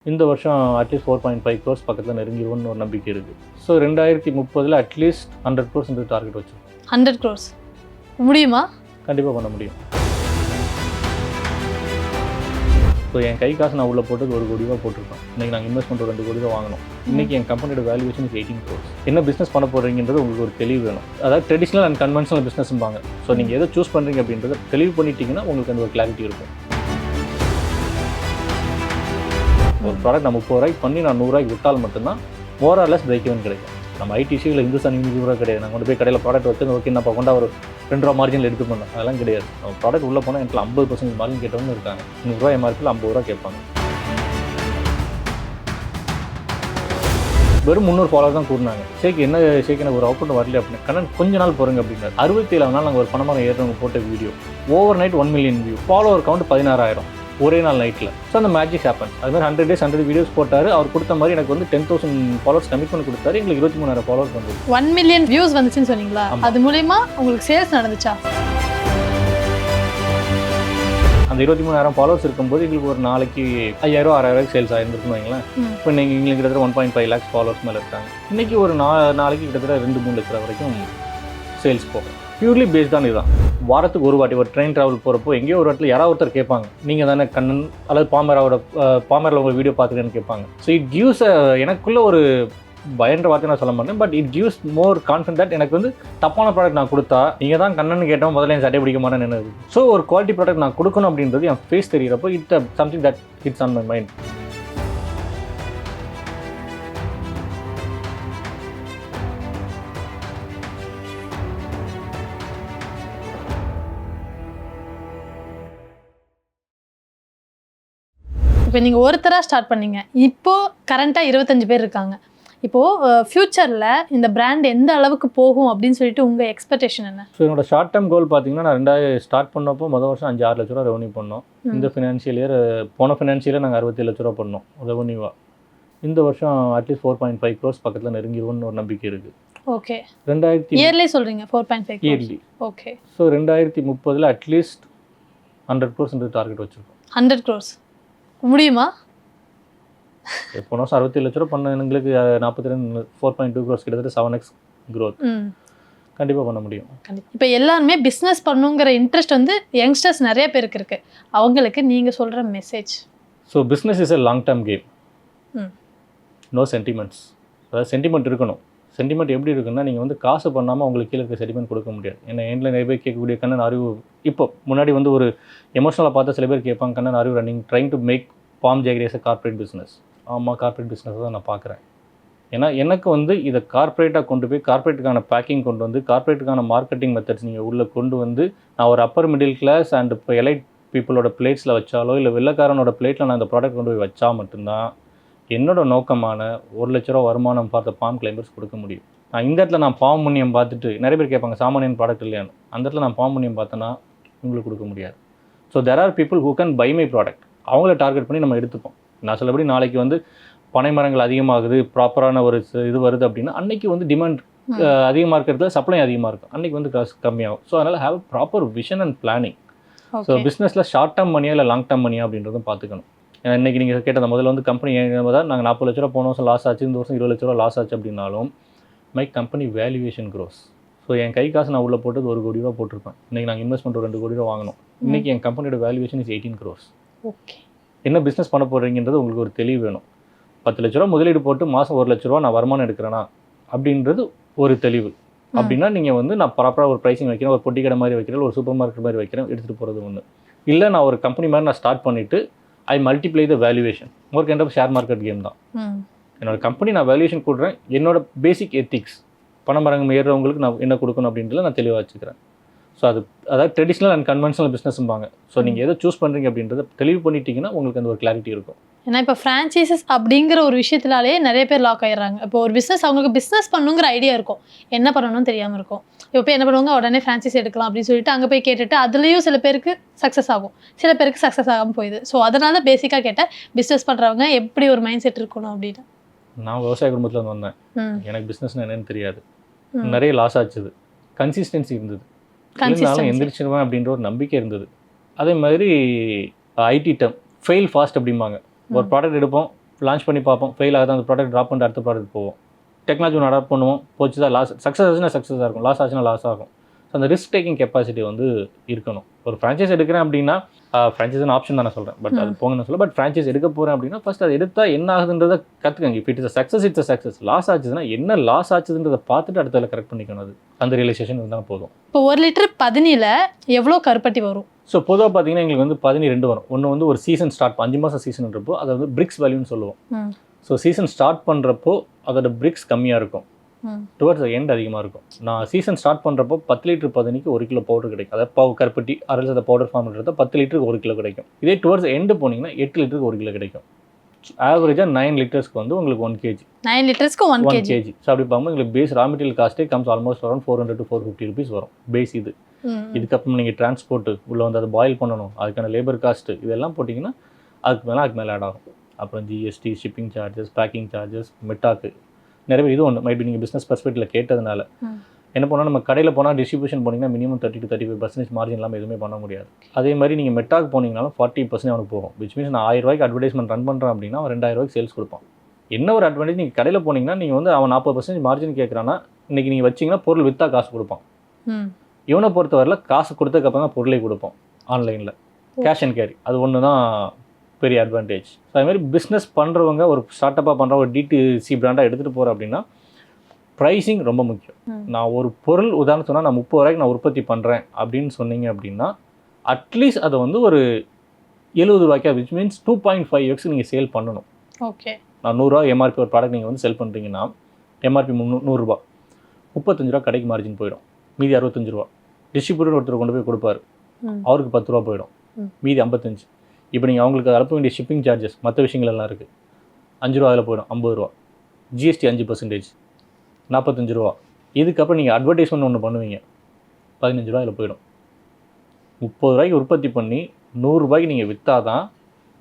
இந்த வருஷம் at least 4.5 crores பக்கத்தில் நெருங்கிடுவோம்னு ஒரு நம்பிக்கை இருக்குது. ஸோ 2030 அட்லீஸ்ட் 100 crores டார்கெட் வச்சுருக்கோம். 100 crores முடியுமா? கண்டிப்பாக பண்ண முடியும். ஸோ என் கை காசு நான் உள்ளே போட்டது 1 கோடி ரூபா போட்டிருக்கோம். இன்றைக்கி நாங்கள் இன்வெஸ்ட்மெண்ட் 2 கோடி ரூபா வாங்கணும். இன்றைக்கி என் கம்பெனியோட வேல்யூவேஷன் 18 crores. என்ன பிஸ்னஸ் பண்ண போகிறீங்கன்றது உங்களுக்கு ஒரு தெளிவு வேணும். அதாவது ட்ரெடிஷ்னல் அண்ட் கன்வென்ஷனல் பிஸ்னஸ்ம்பாங்க. ஸோ நீங்கள் எதை சூஸ் பண்ணுறீங்க அப்படின்றத தெளிவு பண்ணிட்டீங்கன்னா உங்களுக்கு அந்த ஒரு கிளாரிட்டி இருக்கும். ஒரு ப்ராடக்ட் நான் 30 ரூபாய்க்கு பண்ணி நான் 100 ரூபாய்க்கு விட்டால் மட்டும்தான் more or less break even கிடைக்கும். நம்ம ஐடிசியில் இந்துஸ்தான் யூனிவர்சிட்டி கிடையாது. நாங்கள் கொண்டு போய் கடையில் ப்ராடக்ட் வச்சு ஓகே நான் கொண்டா ஒரு 2 ரூபா மார்ஜினில் எடுத்து பண்ணோம். அதெல்லாம் கிடையாது. நம்ம ப்ராடக்ட் உள்ளே போனால் எனக்கு 50% மார்ஜின் கேட்டவங்க இருக்காங்க. 100 ரூபாய் எம்ஆர்பியில் 50 ரூபா கேட்பாங்க. வெறும் 300 ஃபாலோவர் தான் கூறினாங்க. ஷேக் என்ன ஷேக் எனக்கு ஒரு அவுட்புட் வரல அப்படின்னு கண்ணன் கொஞ்ச நாள் போகிறங்க அப்படின்னாரு. 67 நாள் நாங்கள் ஒரு பணமரம் ஏறவங்க போட்ட video over night 1 million view, follower count 16,000 ஒரே நாள் நைட்டில். ஸோ அந்த மேஜிக் ஹேப்பன். அது மாதிரி 100 days 100 வீடியோஸ் போட்டார். அவர் கொடுத்த மாதிரி எனக்கு வந்து 10,000 ஃபாலோவர்ஸ் கமிட்மெண்ட் கொடுத்தாரு. எங்களுக்கு 23,000 ஃபாலோவர்ஸ் வந்து 1 million வியூஸ் வந்துச்சுன்னு சொன்னீங்களா? அது மூலமா உங்களுக்கு சேல்ஸ் நடந்துச்சா? அந்த 23,000 ஃபாலோவர்ஸ் இருக்கும்போது எங்களுக்கு ஒரு நாளைக்கு 5,000 6,000 சேல்ஸ் ஆயிருந்துருக்குன்னு வைங்களேன். இப்போ நீங்கள் எங்களுக்கு கிட்டத்தட்ட 1.5 lakhs ஃபாலோவர்ஸ் மேலே இருக்காங்க. இன்றைக்கி ஒரு நாளைக்கு கிட்டத்தட்ட 2-3 லட்சம் வரைக்கும் சேல்ஸ் போகும். பியூர்லி பேஸ்ட் தான் இதுதான். வாரத்துக்கு ஒரு வாட்டி ஒரு ட்ரெயின் ட்ராவல் போகிறப்போ எங்கேயோ ஒரு இடத்துல யாராவது ஒருத்தர் கேட்பாங்க, நீங்கள் தானே கண்ணன் அல்லது பாமரில் உங்கள் வீடியோ பார்த்துக்கன்னு கேட்பாங்க. ஸோ இட் கிவ்ஸ் எனக்குள்ளே ஒரு பயன்ற வார்த்தை நான் சொல்ல மாட்டேன். But it gives more confident that எனக்கு வந்து தப்பான ப்ராடக்ட் நான் கொடுத்தா நீங்கள் தான் கண்ணன் கேட்டோம் முதல்ல என் சட்டை பிடிக்க மாட்டேன்னு என்னது. ஸோ ஒரு குவாலிட்டி ப்ராடக்ட் நான் கொடுக்கணும் அப்படின்றது என் ஃபேஸ் தெரிகிறப்போ it something that it's on my mind. இப்போ நீங்கள் ஒருத்தராக ஸ்டார்ட் பண்ணீங்க, இப்போது கரண்ட்டாக 25 பேர் இருக்காங்க. இப்போது ஃப்யூச்சரில் இந்த பிராண்ட் எந்த அளவுக்கு போகும் அப்படின்னு சொல்லிட்டு உங்கள் எக்ஸ்பெக்டேஷன் என்ன? ஸோ என்னோட ஷார்ட் டேர்ம் கோல் பார்த்தீங்கன்னா நான் 2000 ஸ்டார்ட் பண்ணப்போ முதல் வருஷம் 5-6 லட்ச ரூபா ரெவன்யூ பண்ணோம். இந்த ஃபினான்ஷியல் இயர் போன ஃபினான்ஷியல் இயர் நாங்கள் 67 லட்ச ரூபா பண்ணோம் ரெவன்யூவாக. இந்த வருஷம் அட்லீஸ்ட் 4.5 crores பக்கத்தில் நெருங்கிடுவோம்னு ஒரு நம்பிக்கை இருக்குது. ஓகே. 2000 இயர்லி சொல்கிறீங்க 4.5 yearly. Okay. So 2030 at least 100 crores target வச்சுருக்கோம். 100 crores முடியுமா? போன வருஷம் 67 லட்ச ரூபா பண்ண எங்களுக்கு 4.2 crores கிட்டத்தட்ட 7x growth. கண்டிப்பாக பண்ண முடியும். இப்போ எல்லாருமே பிஸ்னஸ் பண்ணுங்கிற இன்ட்ரெஸ்ட் வந்து யங்ஸ்டர்ஸ் நிறைய பேருக்கு இருக்குது. அவங்களுக்கு நீங்கள் சொல்கிற message? So business is a long term game. No sentiments. அதாவது சென்டிமெண்ட் இருக்கணும். சென்டிமெண்ட் எப்படி இருக்குன்னா நீங்கள் வந்து காசு பண்ணாமல் உங்களுக்கு கீழே இருக்க சென்டிமெண்ட் கொடுக்க முடியாது. ஏன்னா எண்டில் நிறைய பேர் கேட்கக்கூடிய கண்ணன் அறிவு இப்போ முன்னாடி வந்து ஒரு எமோஷனலாக பார்த்தா சில பேர் கேட்பாங்க Kannan Arivu running trying to make palm jaggery's corporate business. ஆமாம், கார்பரேட் பிஸ்னஸ் தான் நான் பார்க்குறேன். ஏன்னா எனக்கு வந்து இதை கார்பரேட்டாக கொண்டு போய் கார்பரேட்டுக்கான பேக்கிங் கொண்டு வந்து கார்பரேட்டுக்கான மார்க்கெட்டிங் மெத்தட்ஸ் நீங்கள் உள்ளே கொண்டு வந்து நான் ஒரு அப்பர் மிடில் கிளாஸ் அண்ட் இப்போ எலைட் பீப்புளோட பிளேட்ஸில் வச்சாலோ இல்லை வெள்ளக்காரனோட பிளேட்டில் நான் இந்த ப்ராடக்ட் கொண்டு போய் வச்சா மட்டும்தான் என்னோட நோக்கமான 1 லட்ச ரூபா வருமானம் பார்த்த பாம் கிளைம்பர்ஸ் கொடுக்க முடியும். நான் இந்த இடத்துல நான் பாம் புண்ணியம் பார்த்துட்டு நிறைய பேர் கேட்பாங்க சாமானியன் ப்ராடக்ட் இல்லையான்னு. அந்த இடத்துல நான் பாம் புண்ணியம் பார்த்தேன்னா உங்களுக்கு கொடுக்க முடியாது. So there are people who can buy my product. அவங்கள டார்கெட் பண்ணி நம்ம எடுத்துப்போம். நான் சொல்லபடி நாளைக்கு வந்து பனை மரங்கள் அதிகமாகுது, ப்ராப்பரான ஒரு இது வருது அப்படின்னா அன்றைக்கி வந்து டிமாண்ட் அதிகமாக இருக்கிறதுல சப்ளை அதிகமாக இருக்கும், அன்றைக்கி வந்து காசு கம்மியாகும். ஸோ அதனால் have proper vision and planning. So பிஸ்னஸில் ஷார்ட் டேர்ம் மணியா இல்லை லாங் டேர்ம் மணியா அப்படின்றதும் பார்த்துக்கணும். ஏன்னா இன்றைக்கி நீங்கள் கேட்ட முதல்ல வந்து கம்பெனி தான் நாங்கள் 40 லட்ச ரூபா போன வருஷம் லாஸ் ஆச்சு, இந்த வருஷம் 20 லட்ச ரூபா லாஸ் ஆச்சு அப்படின்னாலும் my company valuation grows. So என் கை காசு நான் உள்ளே போட்டது 1 கோடி ரூபா போட்டிருப்பேன். இன்றைக்கி நாங்கள் இன்வெஸ்ட்மெண்ட் 2 கோடி ரூபா வாங்கணும். இன்றைக்கி என் கம்பெனியோட வேல்யூவேஷன் இஸ் 18 crores. ஓகே. என்ன பிஸ்னஸ் பண்ண போகிறீங்கன்றது உங்களுக்கு ஒரு தெளிவு வேணும். 10 லட்ச ரூபா முதலீடு போட்டு மாதம் 1 லட்ச ரூபா நான் வருமானம் எடுக்கிறேன்னா அப்படின்றது ஒரு தெளிவு. அப்படின்னா நீங்கள் வந்து நான் ப்ராப்பராக ஒரு ப்ரைஸிங் வைக்கிறேன், ஒரு பொட்டி கடை மாதிரி வைக்கிறேன், ஒரு சூப்பர் மார்க்கெட் மாதிரி வைக்கிறேன், எடுத்துகிட்டு போகிறது ஒன்று. இல்லை நான் ஒரு கம்பெனி மாதிரி நான் ஸ்டார்ட் பண்ணிவிட்டு I multiply the valuation. More kind of share market game தான். என்னோட கம்பெனி நான் வேல்யூவேஷன் கொடுக்குறேன். என்னோட பேசிக் எத்திக்ஸ் பணமரங்கம் ஏறுறவங்களுக்கு நான் என்ன கொடுக்கணும் அப்படின்றத நான் தெளிவாக வச்சுக்கிறேன். ஸோ அதாவது ட்ரெடிஷ்னல் அண்ட் கன்வென்ஷனல் பிஸ்னஸ்ம்பாங்க. ஸோ நீங்கள் எதை சூஸ் பண்ணுறீங்க அப்படின்றத தெளிவு பண்ணிட்டீங்கன்னா உங்களுக்கு அந்த ஒரு கிளாரிட்டி இருக்கும். ஏன்னா இப்போ ஃப்ரான்ச்சைசஸ் அப்படிங்கிற ஒரு விஷயத்தினாலே நிறைய பேர் லாக் ஆயிடுறாங்க. இப்போ ஒரு பிஸ்னஸ் அவங்களுக்கு பிஸ்னஸ் பண்ணுங்கிற ஐடியா இருக்கும், என்ன பண்ணணும்னு தெரியாமல் இருக்கும். இப்போ என்ன பண்ணுவாங்க, உடனே ஃப்ரான்ச்சைஸ் எடுக்கலாம் அப்படின்னு சொல்லிட்டு அங்கே போய் கேட்டுட்டு அதுலேயும் சில பேருக்கு சக்ஸஸ் ஆகும், சில பேருக்கு சக்ஸஸ் ஆகாமல் போயிடுது. ஸோ அதனால பேசிக்காக கேட்டால் பிஸ்னஸ் பண்ணுறவங்க எப்படி ஒரு மைண்ட் செட் இருக்கணும் அப்படின்னு. நான் விவசாய குடும்பத்தில் வந்தேன். எனக்கு பிஸ்னஸ்னு என்னன்னு தெரியாது. நிறைய லாஸ் ஆச்சுது. கன்சிஸ்டன்சி இருந்தது. இருந்தாலும் எந்திரிச்சிருவேன் அப்படின்ற ஒரு நம்பிக்கை இருந்தது. அதே மாதிரி ஐடி டேர்ம் ஃபெயில் ஃபாஸ்ட் அப்படிம்பாங்க. ஒரு ப்ராடக்ட் எடுப்போம், லான்ச் பண்ணி பார்ப்போம், ஃபெயில் ஆகுது, அந்த ப்ராடக்ட் ட்ராப் பண்ணிட்டு அடுத்த ப்ராடக்ட் போவோம். டெக்னாலஜி ஒன்று அடாப்ட் பண்ணுவோம், போச்சு தான் லாஸ். சக்ஸஸ் ஆச்சுன்னா சக்ஸஸாக இருக்கும், லாஸ் ஆச்சுன்னா லாஸ் ஆகும். ஸோ அந்த ரிஸ்க் டேக்கிங் கெப்பாசிட்டி வந்து இருக்கணும். ஒரு ஃப்ரான்ச்சைஸ் எடுக்கிறேன் அப்படின்னா, ஃப்ரான்ச்சைஸ்னு ஆப்ஷன் தான் நான் சொல்கிறேன், பட் அது போங்கன்னு சொல்ல. பட் ஃப்ரான்ச்சைஸ் எடுக்க போகிறேன் அப்படின்னா ஃபஸ்ட் அது எடுத்தால் என்ன ஆகுதுன்றதை கற்றுக்கங்க. If it's success it's success. Loss ஆச்சுன்னா என்ன லாஸ் ஆச்சுன்றதை பார்த்துட்டு அடுத்ததில் கரெக்ட் பண்ணிக்கணும். அது அந்த ரியலைசேஷன் இருந்தால் போதும். இப்போ 1 லிட்டர் பதினியில் எவ்வளோ கருப்பட்டி வரும்? ஸோ பொதுவாக பார்த்தீங்கன்னா எங்களுக்கு வந்து 12 வரும். ஒன்று வந்து ஒரு சீசன் ஸ்டார்ட் 5 மாதம் சீசன்ன்றப்போ அதை வந்து பிரிக்ஸ் வேல்யூன்னு சொல்லுவோம். ஸோ சீசன் ஸ்டார்ட் பண்ணுறப்போ அதோட பிரிக்ஸ் கம்மியாக இருக்கும், டுவர்ட்ஸ் எண்ட் அதிகமாக இருக்கும். நான் சீசன் ஸ்டார்ட் பண்ணுறப்போ 10 லிட்டர் 1 கிலோ பவுடர் கிடைக்கும். அதாவது கருப்பட்டி அரல்ஸ் அதை பவுடர் ஃபார்ம்ன்றத 10 லிட்டருக்கு 1 கிலோ கிடைக்கும். இதே டுவர்ட்ஸ் எண்டு போனீங்கன்னா 8 லிட்டருக்கு 1 கிலோ கிடைக்கும். ஆவரேஜாக 9 லிட்டர்ஸ்க்கு வந்து உங்களுக்கு 1 kg. 9 லிட்டர்ஸ்க்கு 1 kg. ஸோ அப்படி பார்க்கும்போது உங்களுக்கு பேஸ் ரா மெட்டீரியல் காஸ்ட்டே comes almost around 400 to 450 rupees வரும் பேஸ். இதுக்கப்புறம் நீங்கள் டிரான்ஸ்போர்ட்டு உள்ளே வந்து அதை பாயில் பண்ணணும், அதுக்கான லேபர் காஸ்ட்டு இதெல்லாம் போட்டிங்கன்னா அதுக்கு மேலே ஆட் ஆகும். அப்புறம் GST, shipping charges, packing charges, மெட்டாக்கு நிறைய பேர். இது ஒன்று மைபி நீங்கள் பிஸ்னஸ் பர்ஸ்பெக்டிவில் கேட்டதுனால என்ன பண்ணால், நம்ம கடையில் போனால் டிஸ்ட்ரிபியூஷன் போனீங்கன்னா மினிமம் 30 to 35% மார்ஜின் இல்லாமல் எதுவுமே பண்ண முடியாது. அதே மாதிரி நீங்கள் மெட்டாக் போனீங்கனாலும் 40% அவனுக்கு போகும். விச் மீன்ஸ் நான் 1000 ரூபாய்க்கு அட்வர்டைஸ்மெண்ட் ரன் பண்ணுறேன் அப்படின்னா அவன் 2000 ரூபாய்க்கு சேல்ஸ் கொடுப்பான். என்ன ஒரு அட்வான்டேஜ், நீங்கள் கடையில் போனீங்கன்னா நீங்கள் வந்து அவன் 40% மார்ஜின் கேட்குறான்னா இன்றைக்கி நீங்கள் வச்சிங்கன்னா பொருள் விற்றா காசு கொடுப்பான். இவனை பொறுத்தவரையில் காசு கொடுத்ததுக்கப்புறம் தான் பொருளை கொடுப்போம் ஆன்லைனில், கேஷ் அண்ட் கேரி. அது ஒன்று தான் பெரிய அட்வான்டேஜ். ஸோ அதுமாதிரி பிஸ்னஸ் பண்ணுறவங்க ஒரு ஸ்டார்ட் அப்பாக பண்ணுற ஒரு டிடிசி பிராண்டாக எடுத்துகிட்டு போகிறேன் அப்படின்னா ப்ரைஸிங் ரொம்ப முக்கியம். நான் ஒரு பொருள் உதாரணம் சொன்னால் நான் 30 ரூபாய்க்கு நான் உற்பத்தி பண்ணுறேன் அப்படின்னு சொன்னீங்க அப்படின்னா அட்லீஸ்ட் அதை வந்து ஒரு 70 ரூபாய்க்கு, விச் மீன்ஸ் 2.5x நீங்கள் சேல் பண்ணணும். ஓகே, நான் 100 ரூபா எம்ஆர்பி ஒரு ப்ராடக்ட் நீங்கள் வந்து செல் பண்ணுறீங்கன்னா எம்ஆர்பி 100 ரூபா, 35 ரூபா கடைக்கு மார்ஜின் போயிடும், மீதி 65 ரூபா. டிஸ்ட்ரிபியூட்டர் ஒருத்தர் கொண்டு போய் கொடுப்பாரு, அவருக்கு 10 ரூபா போயிடும், மீதி 55. இப்போ நீங்கள் அவங்களுக்கு அனுப்ப வேண்டிய ஷிப்பிங் சார்ஜஸ் மற்ற விஷயங்கள் எல்லாம் இருக்குது, 5 ரூபா அதில் போயிடும், 50 ரூபா. ஜிஎஸ்டி 5%, 45 ரூபா. இதுக்கப்புறம் நீங்கள் அட்வர்டைஸ்மெண்ட் ஒன்று பண்ணுவீங்க, 15 ரூபா அதில் போயிடும். 30 ரூபாய்க்கு உற்பத்தி பண்ணி 100 ரூபாய்க்கு நீங்கள் விற்றா தான்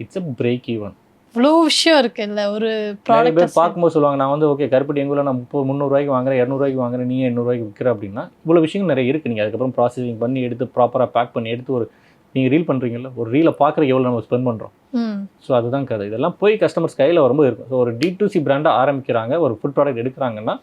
இட்ஸ் அ பிரேக் ஈவன். இவ்வளோ விஷயம் இருக்குல்ல ஒரு நிறைய பேர் பார்க்கும்போது சொல்லுவாங்க, நான் வந்து ஓகே கருப்பட்டி எங்கள் ஊரில் நான் 300 ரூபாய்க்கு வாங்குறேன், 200 ரூபாய்க்கு வாங்குறேன், நீங்கள் 800 ரூபாய்க்கு விற்கிற அப்படின்னா இவ்வளோ விஷயங்கள் நிறைய இருக்குது. நீங்கள் அதுக்கப்புறம் ப்ராசஸிங் பண்ணி எடுத்து ப்ராப்பராக பேக் பண்ணி எடுத்து ஒரு நீங்கள் ரீல் பண்ணுறீங்கல்ல, ஒரு ரீலை பார்க்குறதுக்கு எவ்வளோ நம்ம ஸ்பெண்ட் பண்ணுறோம். ஸோ அதுதான் கதை. இதெல்லாம் போய் கஸ்டமர்ஸ் கையில் வரும்போது இருக்கும். ஸோ ஒரு D2C பிராண்டாக ஆரம்பிக்கிறாங்க, ஒரு ஃபுட் ப்ராடக்ட் எடுக்கிறாங்கன்னா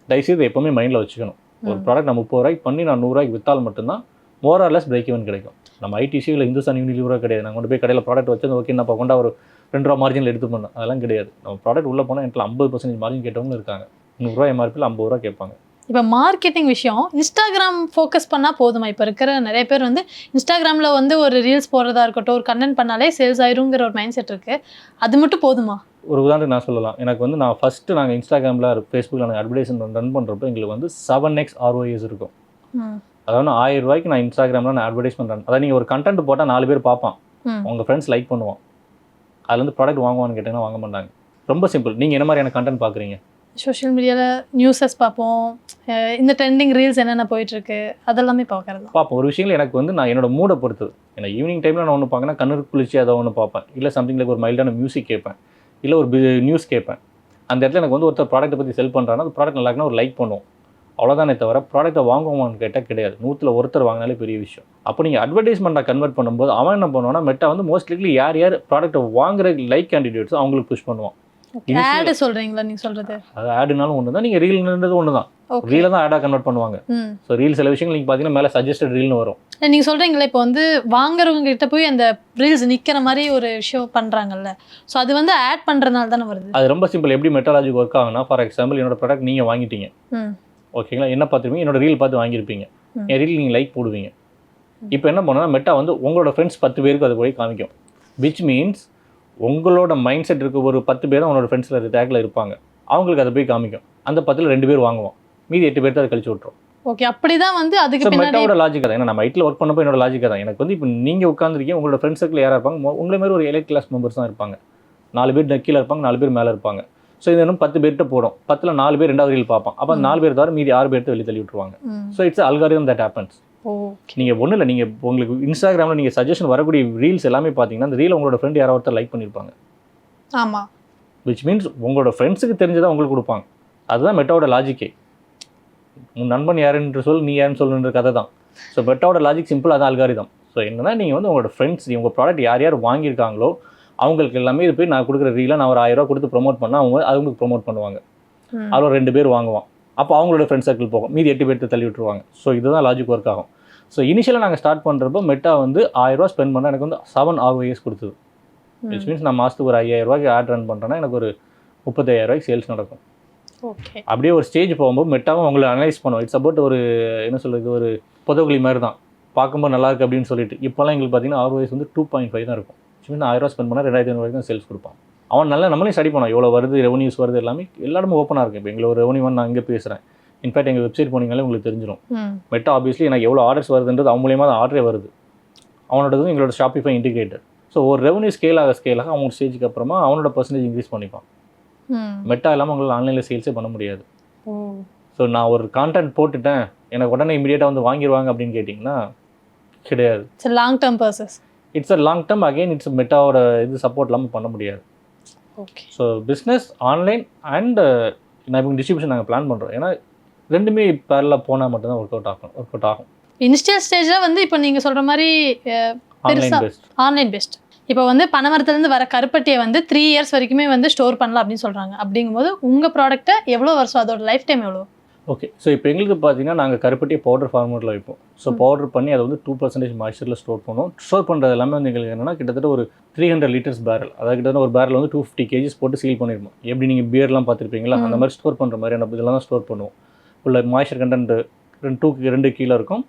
தயவுசெய்து எப்போவுமே மைண்டில் வச்சுக்கணும். ஒரு ப்ராடக்ட் நான் 30 ரூபாய்க்கு பண்ணி நான் 100 ரூபாய்க்கு விற்றால் மட்டும்தான் more or less break even கிடைக்கும். நம்ம ஐடிசி இல்லை இந்துஸ்தான் யூனிலிவரோ கிடையாது. நான் கொண்டு போய் கடையில் ப்ராடக்ட் வச்சு ஓகே நான் கொண்டா ஒரு 2 ரூபா மார்ஜினில் எடுத்து பண்ணேன், அதெல்லாம் கிடையாது. நம்ம ப்ராடக்ட் உள்ளே போனால் என்கிட்ட 50% மார்ஜின் கேட்டவங்களும் இருக்காங்க. 100 ரூபா எம்ஆர்பியில் 50 ரூபா கேட்பாங்க. இப்போ மார்க்கெட்டிங் விஷயம் இன்ஸ்டாகிராம் ஃபோக்கஸ் பண்ணால் போதுமா? இப்போ இருக்கிற நிறைய பேர் வந்து இன்ஸ்டாகிராமில் வந்து ஒரு ரீல்ஸ் போடுறதா இருக்கட்டும், ஒரு கண்டென்ட் பண்ணாலே சேல்ஸ் ஆயிருங்கிற ஒரு மைண்ட் செட் இருக்குது, அது மட்டும் போதுமா? ஒரு உதாரணத்துக்கு நான் சொல்லலாம். எனக்கு வந்து நான் ஃபஸ்ட்டு நாங்கள் இன்ஸ்டாகிராமில் ஃபேஸ்புக்கில் நாங்கள் அட்வர்டைஸ்மெண்ட் ரன் பண்ணுறப்போ எங்களுக்கு வந்து 7x ROIs இருக்கும். அதாவது 1000 ரூபாய்க்கு நான் இன்ஸ்டாகிராமில் நான் அட்வர்டைஸ்மெண்ட் ரன், அதாவது நீங்கள் ஒரு கண்டென்ட் போட்டால் 4 பேர் பார்ப்பான், உங்கள் ஃப்ரெண்ட்ஸ் லைக் பண்ணுவான், அதுலேருந்து ப்ராடக்ட் வாங்குவான்னு கேட்டிங்கன்னா வாங்க மாட்டாங்க. ரொம்ப சிம்பிள். நீங்கள் என்ன மாதிரியான கண்டென்ட் பார்க்குறீங்க? சோஷியல் மீடியாவில் நியூஸஸ் பார்ப்போம், இந்த ட்ரெண்டிங் ரீல்ஸ் என்னென்ன போயிட்டுருக்கு அதெல்லாமே பார்க்குறது பார்ப்போம். ஒரு விஷயங்கள் எனக்கு வந்து நான் என்னோட மூடை பொறுத்தது. ஏன்னா ஈவினிங் டைமில் நான் ஒன்று பார்க்கணும், கண்ணுக்கு குளிச்சு அதை ஒன்று பார்ப்பேன், இல்லை சம்திங் லைக் ஒரு மைல்டான மியூசிக் கேட்பேன், இல்லை ஒரு நியூஸ் கேட்பேன். அந்த இடத்துல எனக்கு வந்து ஒருத்தர் ப்ராடக்ட்டை பற்றி செல் பண்ணுறாங்கன்னா அந்த ப்ராடக்ட் நல்லா இருக்குன்னா ஒரு லைக் பண்ணுவோம், அவ்வளோதானே தவிர ப்ராடக்ட்டை வாங்குவான்னு கேட்டால் கிடையாது. 100ல் ஒருத்தர் வாங்கினாலே பெரிய விஷயம். அப்போ நீங்கள் அட்வர்டைஸ்மெண்ட்டாக கன்வெர்ட் பண்ணும்போது அவன் என்ன பண்ணுவான்னா மெட்டா வந்து மோஸ்ட்லி யார் ப்ராடக்ட்டை வாங்குற லைக் கேண்டிடேட்ஸ் அவங்களுக்கு புஷ் பண்ணுவான். ஆட் சொல்கிறீங்களா நீங்கள் சொல்கிறது? அது ஆடுனாலும் ஒன்று தான், நீங்கள் ரீல்ன்றது ஒன்று தான், ரீலை தான் ஆடாக கன்வெர்ட் பண்ணுவாங்க. ஸோ ரீல் சில விஷயங்கள் நீங்கள் பார்த்தீங்கன்னா மேலே சஜஸ்டட் ரீல்னு வரும். நீங்கள் சொல்கிறீங்களா இப்போ வந்து வாங்குறவங்க கிட்ட போய் அந்த ரீல்ஸ் நிற்கிற மாதிரி ஒரு விஷயம் பண்ணுறாங்கல்ல, ஸோ அது வந்து ஆட் பண்ணுறதுனால தானே வருது? அது ரொம்ப சிம்பிள். எப்படி மெட்டாலஜிக் ஒர்க் ஆகுனா, ஃபார் எக்ஸாம்பிள் என்னோட ப்ராடக்ட் நீங்கள் வாங்கிட்டீங்க, ஓகேங்களா, என்ன பார்த்துருப்பீங்க, என்னோட ரீல் பார்த்து வாங்கியிருப்பீங்க, என் ரீல் நீங்கள் லைக் போடுவீங்க. இப்போ என்ன பண்ணோன்னா மெட்டா வந்து உங்களோட ஃப்ரெண்ட்ஸ் 10 பேருக்கு அது போய் காமிக்கும். விச் மீன்ஸ் உங்களோட மைண்ட் செட் இருக்க ஒரு 10 பேர் தான் உங்களோட ஃப்ரெண்ட்ஸில் டேக்கில் இருப்பாங்க, அவங்களுக்கு அதை போய் காமிக்கும். அந்த 10ல் 2 பேர் வாங்குவோம், மீதி 8 பேர் தான் அதை கழிச்சு விட்ரும். ஓகே, அப்படி தான் வந்து அதுக்கு மெட்டாவோட லாஜிக் தான். ஏன்னா நம்ம ஐடியில் ஒர்க் பண்ணப்போ என்னோட லாஜிக் தான். எனக்கு வந்து இப்போ நீங்கள் உட்காந்துருக்கீங்க, உங்களோட ஃப்ரெண்ட்ஸ் சர்க்கிள் யாராக இருப்பாங்க, உங்களை மாதிரி ஒரு எலைட் கிளாஸ் மெம்பர்ஸ் தான் இருப்பாங்க. 4 பேர் கீழே இருப்பாங்க, 4 பேர் மேலே இருப்பாங்க. ஸோ இது இன்னும் 10 பேர்கிட்ட போடும், 10ல் 4 பேர் 2வது ரீல் பார்ப்பான், அப்போ 4 பேர் தவிர மீதி 6 பேர்த்து வெளியே தள்ளி விட்டுருவாங்க. So it's algorithm that happens. நீங்கள் ஒன்றும் இல்லை, நீங்கள் உங்களுக்கு இன்ஸ்டாகிராமில் நீங்கள் சஜஷன் வரக்கூடிய ரீல்ஸ் எல்லாமே பார்த்தீங்கன்னா அந்த ரீல் உங்களோட ஃப்ரெண்ட் யாராவது ஒருத்தர் லைக் பண்ணியிருப்பாங்க. ஆமாம், விச் மீன்ஸ் உங்களோட ஃப்ரெண்ட்ஸுக்கு தெரிஞ்சதான் உங்களுக்கு கொடுப்பாங்க. அதுதான் மெட்டாவோட லாஜிக்கே. உன் நண்பன் யாருன்ற சொல், நீ யாருன்னு சொல்லுன்ற கதை தான். ஸோ மெட்டாவோட லாஜிக் சிம்பிள், அதான் அல்காரிதம். ஸோ என்னன்னா நீங்கள் வந்து உங்களோட ஃப்ரெண்ட்ஸ் உங்கள் ப்ராடக்ட் யார் யார் வாங்கியிருக்காங்களோ அவங்களுக்கு எல்லாமே இது போய் நான் கொடுக்குற ரீலாக நான் ஒரு 1000 ரூபா கொடுத்து ப்ரொமோட் பண்ணால் அவங்களுக்கு ப்ரொமோட் பண்ணுவாங்க. அதில் 2 பேர் வாங்குவான். அப்போ அவங்களோட ஃப்ரெண்ட் சர்க்கிள் போகும், மீதி 8 பேர்த்து தள்ளி விட்டுருவாங்க. ஸோ இதுதான் லாஜிக் ஒர்க் ஆகும். ஸோ இனிஷியலாக நாங்கள் ஸ்டார்ட் பண்ணுறப்போ மெட்டா வந்து 1000 ரூபா ஸ்பெண்ட் பண்ணால் எனக்கு வந்து 7 ROIs கொடுத்தது. விச் மீன்ஸ் நான் மாதத்துக்கு ஒரு 5000 ரூபாய்க்கு ஆட் ரன் பண்ணுறேன்னா எனக்கு ஒரு 35,000 ரூபாய்க்கு சேல்ஸ் நடக்கும். ஓகே. அப்படியே ஒரு ஸ்டேஜ் போகும்போது மெட்டாவும் அவங்களை அனலைஸ் பண்ணுவோம். இட்ஸ் அபவுட் ஒரு என்ன சொல்கிறது, ஒரு புதகுலி மாதிரி தான் பார்க்கும்போது நல்லா இருக்குது அப்படின்னு சொல்லிட்டு. இப்போலாம் எங்களுக்கு பார்த்தீங்கன்னா ROIs வந்து 2.5 தான் இருக்கும். விச் மீன்ஸ் 1000 ரூபா ஸ்பெண்ட் பண்ணால் 2500 வரைக்கும் சேல்ஸ் கொடுப்பான். அவன் நல்லா நம்மளே ஸ்டடி பண்ணோம், எவ்வளோ வருது, ரெவன்யூஸ் வருது, எல்லாமே எல்லாருமே ஓப்பனாக இருக்குது. இப்போ எங்களுக்கு ஒரு ரெவன்யூ நான் இங்கே பேசுகிறேன். இன்ஃபேக்ட் எங்கள் வெப்சைட் போனீங்களே உங்களுக்கு தெரிஞ்சிடும். மெட்டா ஆப்வியஸ்லி எனக்கு எவ்வளோ ஆர்டர்ஸ் வருதுன்றது அவன் மூலியமாக தான் ஆர்டரே வருது. அவனோடதும் எங்களோட ஷாப்பிஃபை இன்டிகிரேட்டட். ஸோ ஒரு ரெவன்யூ ஸ்கேல் ஆக அவங்க ஸ்டேஜுக்கு அப்புறமா அவனோட பர்சன்டேஜ் இன்க்ரீஸ் பண்ணிப்பான். மெட்டா இல்லாமல் உங்களால் ஆன்லைனில் சேல்ஸே பண்ண முடியாது. ஸோ நான் ஒரு கான்டென்ட் போட்டுட்டேன் எனக்கு உடனே இமீடியட்டாக வந்து வாங்கிடுவாங்க அப்படின்னு கேட்டிங்கன்னா கிடையாது. Long term process. It's a long term. Again it's மெட்டாவோட இது சப்போர்ட் இல்லாமல் பண்ண முடியாது. Okay. So business online and நான் இப்போ டிஸ்ட்ரிபியூஷன் நாங்கள் பிளான் பண்ணுறோம். ஏன்னா ரெண்டுமே பேரலாக போனால் மட்டும்தான் ஒர்க் அவுட் ஆகும். இனிஷியல் ஸ்டேஜில் வந்து இப்போ நீங்கள் சொல்கிற மாதிரி ஆன்லைன் பெஸ்ட். இப்போ வந்து பனைமரத்துலேருந்து வர கருப்பட்டியை வந்து 3 years வரைக்குமே வந்து ஸ்டோர் பண்ணலாம் அப்படின்னு சொல்கிறாங்க. அப்படிங்கும்போது உங்கள் ப்ராடக்ட்டை எவ்வளோ வருஷம், அதோட லைஃப் டைம் எவ்வளோ? ஓகே. ஸோ இப்போ எங்களுக்கு பார்த்தீங்கன்னா நாங்கள் கருப்பட்டியை பவுடர் ஃபார்மேட்டில் வைப்போம். ஸோ பவுடர் பண்ணி அதை வந்து 2% மாய்ச்சரில் ஸ்டோர் பண்ணுவோம். ஸ்டோர் பண்ணுறது எல்லாமே வந்து எங்களுக்கு என்னென்னா கிட்டத்தட்ட ஒரு 300 liters பேரல், அதாவது கிட்டத்தட்ட ஒரு பேரல் வந்து 250 kgs போட்டு சீல் பண்ணியிருப்போம். எப்படி நீங்கள் பியர்லாம் பார்த்துருப்பீங்களா அந்த மாதிரி ஸ்டோர் பண்ணுற மாதிரி நம்ம இதெல்லாம் தான் ஸ்டோர் பண்ணுவோம். உள்ள மாய்ச்சர் கண்டென்ட் 2 கீழே இருக்கும்,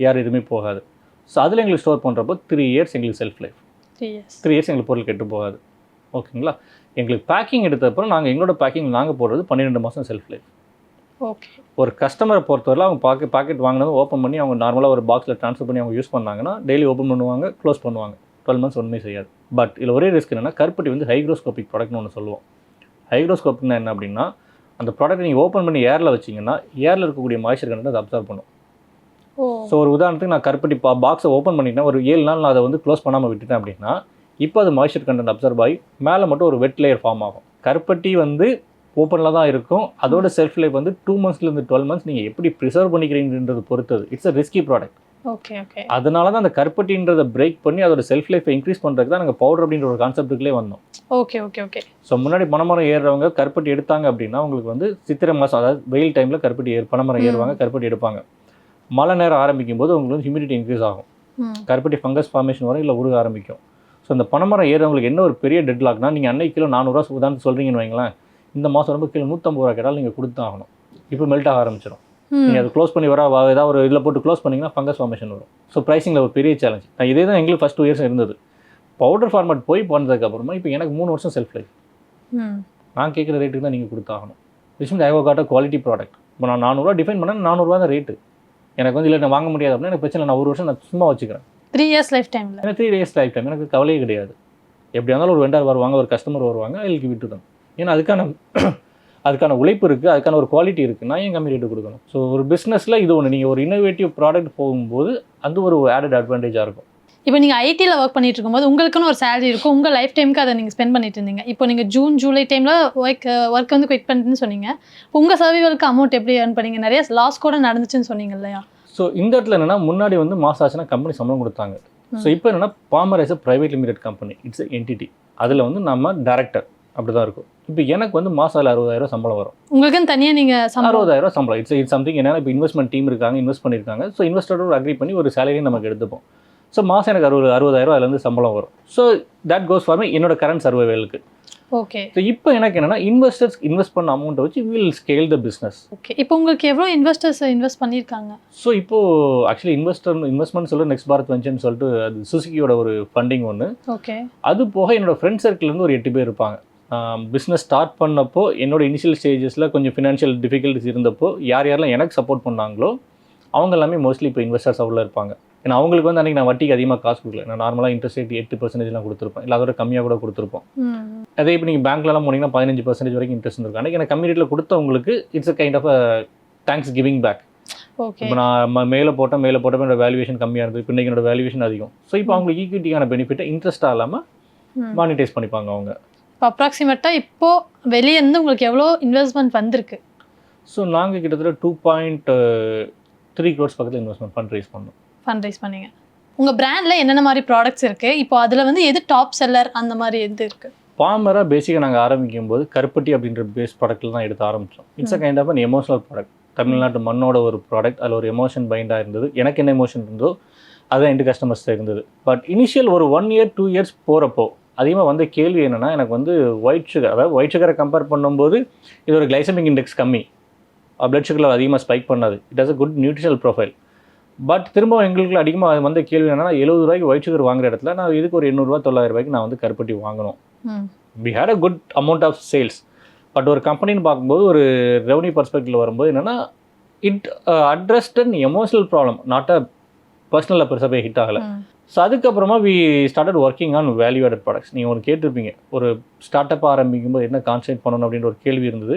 யார் எதுவுமே போகாது. ஸோ அதில் எங்களுக்கு ஸ்டோர் பண்ணுறப்போ 3 years எங்களுக்கு செல்ஃப் லைஃப். 3 years எங்களுக்கு பொருள் கெட்டு போகாது. ஓகேங்களா. எங்களுக்கு பேக்கிங் எடுத்தப்பறம் நாங்கள் எங்களோட பேக்கிங் நாங்கள் போடுறது 12 மாதம் செல்ஃப் லைஃப். ஓகே. ஒரு கஸ்டமரை பொறுத்தவரை அவங்க பாக்கெட் வாங்கினது ஓப்பன் பண்ணி அவங்க நார்மலாக ஒரு பாக்ஸில் ட்ரான்ஸ்ஃபர் பண்ணி அவங்க யூஸ் பண்ணாங்கன்னா டெய்லி ஓப்பன் பண்ணுவாங்க, க்ளோஸ் பண்ணுவாங்க. 12 months ஒன்றுமே செய்யாது. பட் இதில் ஒரே ரிஸ்க் என்னென்னா கருப்பட்டி வந்து ஹைக்ரோஸ்கோபிக் ப்ராடக்ட்னு ஒன்று சொல்லுவோம். ஹைக்ரோஸ்கோப்னா என்ன அப்படின்னா அந்த ப்ராடக்ட் நீங்கள் ஓப்பன் பண்ணி ஏரில் வச்சிங்கன்னா ஏரில் இருக்கக்கூடிய மாய்ச்சர் கண்டென்ட் அதை அப்சர்வ் பண்ணும். ஸோ ஒரு உதாரணத்துக்கு நான் கருப்பட்டி பாக்ஸை ஓப்பன் பண்ணிட்டேன், ஒரு 7 நாள் நான் அதை வந்து க்ளோஸ் பண்ணாமல் விட்டுட்டேன் அப்படின்னா இப்போ அது மாய்ச்சர் கண்டென்ட் அப்சர்வ் ஆகி மேலே மட்டும் ஒரு வெட் லேயர் ஃபார்ம் ஆகும். கருப்பட்டி வந்து ஓப்பனில் தான் இருக்கும். அதோட செல்ஃப் லைஃப் வந்து 2 monthsலேருந்து 12 months நீங்கள் எப்படி ப்ரிசர்வ் பண்ணிக்கிறீங்கன்றது பொறுத்தது. It's a risky product. Okay. Okay. அதனால தான் அந்த கருப்பட்டின்றதை பிரேக் பண்ணி அதோட செல்ஃப் லைஃப்பை இன்க்ரீஸ் பண்ணுறதுக்கு தான் நாங்கள் பவுடர் அப்படின்ற ஒரு கான்செப்ட்டுக்குள்ளே வந்தோம். ஓகே. ஓகே. ஓகே. ஸோ முன்னாடி பனைமரம் ஏறுறவங்க கருப்பட்டி எடுத்தாங்க அப்படின்னா உங்களுக்கு வந்து சித்திரை மாதம், அதாவது வெயில் டைமில் கருப்பட்டி பனைமரம் ஏறுவாங்க, கருப்பட்டி எடுப்பாங்க. மழை நேரம் ஆரம்பிக்கும் போது உங்களுக்கு வந்து ஹியூமிடிட்டி இன்க்ரீஸ் ஆகும், கருப்பட்டி ஃபங்கஸ் ஃபார்மேஷன் வரும், இல்லை உருக ஆரம்பிக்கும். ஸோ இந்த பனைமரம் ஏறவங்களுக்கு என்ன ஒரு பெரிய டெட்லாக்னா நீங்கள் அன்னைக்கு கிலோ 400 ரூபா உதாரணத்து சொல்கிறீங்கன்னு வைங்களேன், இந்த மாதம் ரொம்ப கிலோ 150 ரூபா கேட்டாலும் நீங்கள் கொடுத்து ஆகணும். இப்போ மெல்ட் ஆக ஆரம்பிச்சிடும். நீங்கள் அது க்ளோஸ் பண்ணி ஏதாவது ஒரு இதில் போட்டு க்ளோஸ் பண்ணிங்கன்னா ஃபங்கஸ் ஃபார்மேஷன் வரும். ஸோ ப்ரைஸிங்கில் ஒரு பெரிய சேலஞ்ச். இதே தான் எங்களுக்கு ஃபஸ்ட் 2 years இருந்தது. பவுடர் ஃபார்மேட் போய் பண்ணதுக்கப்புறமா இப்போ எனக்கு 3 வருஷம் செல்ஃப் லைஃப். நான் கேட்குற ரேட்டுக்கு தான் நீங்கள் கொடுத்தாகணும். விஷயம் ஐ காட் குவாலிட்டி ப்ராடக்ட். இப்போ நான் 400 ரூபா டிஃபைன் பண்ணேன், 400 ரூபா தான் ரேட்டு. எனக்கு வந்து இல்லை நான் வாங்க முடியாது அப்படின்னா எனக்கு பிரச்சனை, நான் 1 வருஷம் நான் சும்மா வச்சுக்கிறேன். 3 years லைஃப் டைமில் எனக்கு 3 days லைஃப் டைம் எனக்கு கவலையே கிடையாது. எப்படி இருந்தாலும் ஒரு வெண்டர் வருவாங்க, ஒரு கஸ்டமர் வருவாங்க, அதுக்கு விட்டு தான். ஏன்னா அதுக்கான உழைப்பு இருக்குது, அதுக்கான ஒரு குவாலிட்டி இருக்குது. நான் ஏன் கம்மி ரேட்டு கொடுக்கணும்? ஸோ ஒரு பிஸ்னஸில் இது ஒன்று, நீங்கள் ஒரு இன்னோவேட்டிவ் ப்ராடக்ட் போகும்போது அது ஒரு ஆடட் அட்வான்டேஜாக இருக்கும். இப்போ நீங்கள் ஐடியில் ஒர்க் பண்ணிட்டு இருக்கும்போது உங்களுக்குன்னு ஒரு சேலரி இருக்கும், உங்கள் லைஃப் டைமுக்கு அதை நீங்கள் ஸ்பெண்ட் பண்ணிட்டு இருந்தீங்க. இப்போ நீங்கள் ஜூன் ஜூலை டைமில் ஒர்க் வந்து குவிட் பண்ணிட்டுன்னு சொன்னீங்க. உங்கள் சர்வைவலுக்கு அமௌண்ட் எப்படி ஏர்ன் பண்ணீங்க? நிறைய லாஸ் கூட நடந்துச்சுன்னு சொன்னீங்க இல்லையா? ஸோ இந்த இடத்துல என்னென்னா முன்னாடி வந்து மாதம் ஆச்சுன்னா கம்பெனி சம்பளம் கொடுத்தாங்க. ஸோ இப்போ என்னென்னா bomber is a private limited company, it's entity. அதில் வந்து நம்ம டேரக்டர் அப்படி தான் இருக்கும். இப்போ எனக்கு வந்து மாதம் 60,000 சம்பளம் வரும். உங்களுக்குன்னு தனியாக நீங்கள் 60,000 சம்பளம். It's something. என்னன்னா இப்போ இன்வெஸ்ட்மெண்ட் டீம் இருக்காங்க, இன்வெஸ்ட் பண்ணியிருக்காங்க. ஸோ இன்வெஸ்டரோட அக்ரி பண்ணி ஒரு சேலரி நமக்கு எடுத்துப்போம். ஸோ மாதம் எனக்கு 60,000 அதுலேருந்து சம்பளம் வரும். So that goes for me என்னோட கரண்ட் சர்வைவலுக்கு. ஓகே. ஸோ இப்போ எனக்கு என்னென்னா இன்வெஸ்டர்ஸ் இன்வெஸ்ட் பண்ண அமௌண்ட்டை வச்சு will scale the business. Okay. இப்போ உங்களுக்கு எவ்வளோ இன்வெஸ்டர்ஸ் இன்வெஸ்ட் பண்ணியிருக்காங்க? ஸோ இப்போது ஆக்சுவலி இன்வெஸ்ட்மெண்ட் சொல்ல நெக்ஸ்ட் பாரத் வெஞ்சர்னு சொல்லிட்டு அது சுசுகியோட ஒரு ஃபண்டிங் ஒன்று. ஓகே. அது போக என்னோட ஃப்ரெண்ட் சர்க்கிள்லேருந்து ஒரு 8 பேர் இருப்பாங்க. பிஸ்னஸ் ஸ்டார்ட் பண்ணப்போ என்னோட இனிஷியல் ஸ்டேஜஸில் கொஞ்சம் ஃபினான்ஷியல் டிஃபிகல்ட்டிஸ் இருந்தப்போ யாரெல்லாம் எனக்கு சப்போர்ட் பண்ணாங்களோ அவங்க எல்லாமே மோஸ்ட்லி இப்போ இன்வெஸ்டர்ஸ் அவ்வளோ இருப்பாங்க. ஏன்னா அவங்களுக்கு வந்து அன்றைக்கி நான் வட்டிக்கு அதிகமாக காசு கொடுக்கல. நான் நார்மலாக இன்ட்ரெஸ்ட் ரேட் 8% கொடுத்துருப்பேன், இல்லை அதோட கம்மியாக கூட கொடுத்துருப்போம். அதே இப்போ நீங்கள் பேங்க்லலாம் போனீங்கன்னா 15% வரைக்கும் இன்ட்ரெஸ்ட் இருக்கும். அன்றைக்கி எனக்கு கம்மி ரேட்டில் கொடுத்தவங்களுக்கு it's a kind of thanks giving back. இப்போ நான் மேலே போட்டேன் என்னோட வேல்யூவேஷன் கம்மியாக இருந்தது, இப்போ இன்றைக்கி என்னோட வேல்யூவேஷன் அதிகம். ஸோ இப்போ அவங்களுக்கு ஈக்விட்டியான பெனிஃபிட்டை இன்ட்ரெஸ்ட்டாக இல்லாமல் மானிட்டைஸ் பண்ணிப்பாங்க அவங்க. இப்போ அப்ராக்சிமேட்டாக இப்போது வெளியே இருந்து உங்களுக்கு எவ்வளோ இன்வெஸ்ட்மெண்ட் வந்திருக்கு? ஸோ நாங்கள் கிட்டத்தட்ட 2.3 crores பக்கத்தில் இன்வெஸ்ட்மெண்ட் ஃபண்ட் ரைஸ் பண்ணோம். ஃபண்ட் ரைஸ் பண்ணீங்க. உங்கள் பிராண்டில் என்னென்ன மாதிரி ப்ராடக்ட்ஸ் இருக்குது, இப்போ அதில் வந்து எது டாப் செல்லர் அந்த மாதிரி எது இருக்குது? பாமராக பேசிக்காக நாங்கள் ஆரம்பிக்கும் போது கருப்பட்டி அப்படின்ற பேஸ் ப்ராடக்ட்டில் தான் எடுத்து ஆரம்பித்தோம். It's a kind of an emotional product. தமிழ்நாட்டு மண்ணோட ஒரு ப்ராடக்ட். அதில் ஒரு எமோஷன் பைண்டாக இருந்தது. எனக்கு என்ன எமோஷன் இருந்ததோ அதுதான் எண்டு கஸ்டமர்ஸ் இருந்தது. பட் இனிஷியல் ஒரு 1 year 2 years போகிறப்போ அதிகமாக வந்த கேள்வி என்னென்னா, எனக்கு வந்து ஒயிட் சுகர், அதாவது ஒயிட் சுகரை கம்பேர் பண்ணும்போது இது ஒரு கிளைசமிக் இண்டெக்ஸ் கம்மி, பிளட் சுகரில் அதிகமாக ஸ்பைக் பண்ணாது, it has a good nutritional profile. But திரும்ப எங்களுக்கு அதிகமாக வந்த கேள்வி என்னென்னா, 70 ரூபாய்க்கு ஒயிட் சுகர் வாங்குற இடத்துல நான் இதுக்கு ஒரு 800 ரூபா 900 ரூபாய்க்கு நான் வந்து கருப்பட்டி வாங்கணும். We had a good amount of sales. But ஒரு கம்பெனின்னு பார்க்கும்போது ஒரு ரெவன்யூ பர்ஸ்பெக்டிவில் வரும்போது என்னென்னா, it addressed an emotional problem, not a பர்சனலில் பெருசாக போய் ஹிட் ஆகலை. ஸோ அதுக்கப்புறமா we started working on value added products. நீங்கள் ஒன்று கேட்டிருப்பீங்க, ஒரு ஸ்டார்ட் அப் ஆரம்பிக்கும்போது என்ன கான்சென்ட்ரேட் பண்ணணும் அப்படின்ற ஒரு கேள்வி இருந்தது.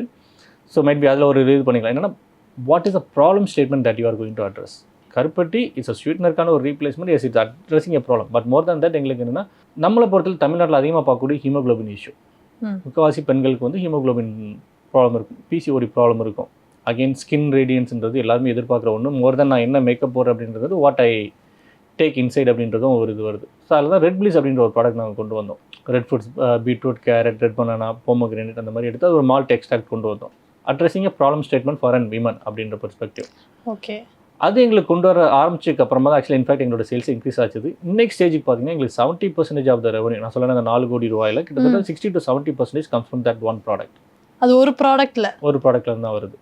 ஸோ மைட் பி அதில் ஒரு இது பண்ணிக்கலாம். என்னென்னா, what is a problem statement that you are going to address. கருப்பட்டி இட்ஸ் அ ஸ்வீட்னருக்கான ஒரு replacement. Yes, it's addressing a problem. But more than that எங்களுக்கு என்னென்னா, நம்மளை பொறுத்தவரை தமிழ்நாட்டில் அதிகமாக பார்க்கக்கூடிய ஹீமோக்ளோபின் இஷ்யூ. முக்கால்வாசி பெண்களுக்கு வந்து ஹீமோக்ளோபின் ப்ராப்ளம் இருக்கும், பிசிஓடி ப்ராப்ளம் இருக்கும். அகெயின் ஸ்கின் ரேடியன்ஸ்ன்றது எல்லாருமே எதிர்பார்க்குற ஒன்று. மோர் தென் நான் என்ன மேக்கப் போடுறேன் அப்படின்றது வாட் ஐ டேக் இன்சைட் அப்படின்றதும் ஒரு இது வருது. ஸோ அதில் தான் ரெட் பிளிஸ் அப்படின்ற ஒரு ப்ராடக்ட் நாங்கள் கொண்டு வந்தோம். Red fruits, beetroot, carrot, red banana, pomegranate அந்த மாதிரி எடுத்து அது ஒரு மால்ட் எக்ஸ்ட்ராக்ட் கொண்டு வந்தோம். Addressing a problem statement for an women அப்படின்ற பெர்ஸ்பெக்டிவ். ஓகே, அது எங்களுக்கு கொண்டு வர ஆரம்பிச்சதுக்கு அப்புறமா தான் ஆக்சுவலி இன்ஃபேக்ட் எங்களோட சேல்ஸ் இன்க்ரீஸ் ஆச்சு. இன்னைக்கு ஸ்டேஜுக்கு பார்த்தீங்கன்னா எங்களுக்கு 70% ஆஃப் த ரெவன்யூ, நான் சொல்ல அந்த 4 கோடி ரூபாயில் கிட்டத்தட்ட 60 to 70% comes from that one product. அது ஒரு ப்ராடக்ட்ல இருந்து தான் வருது.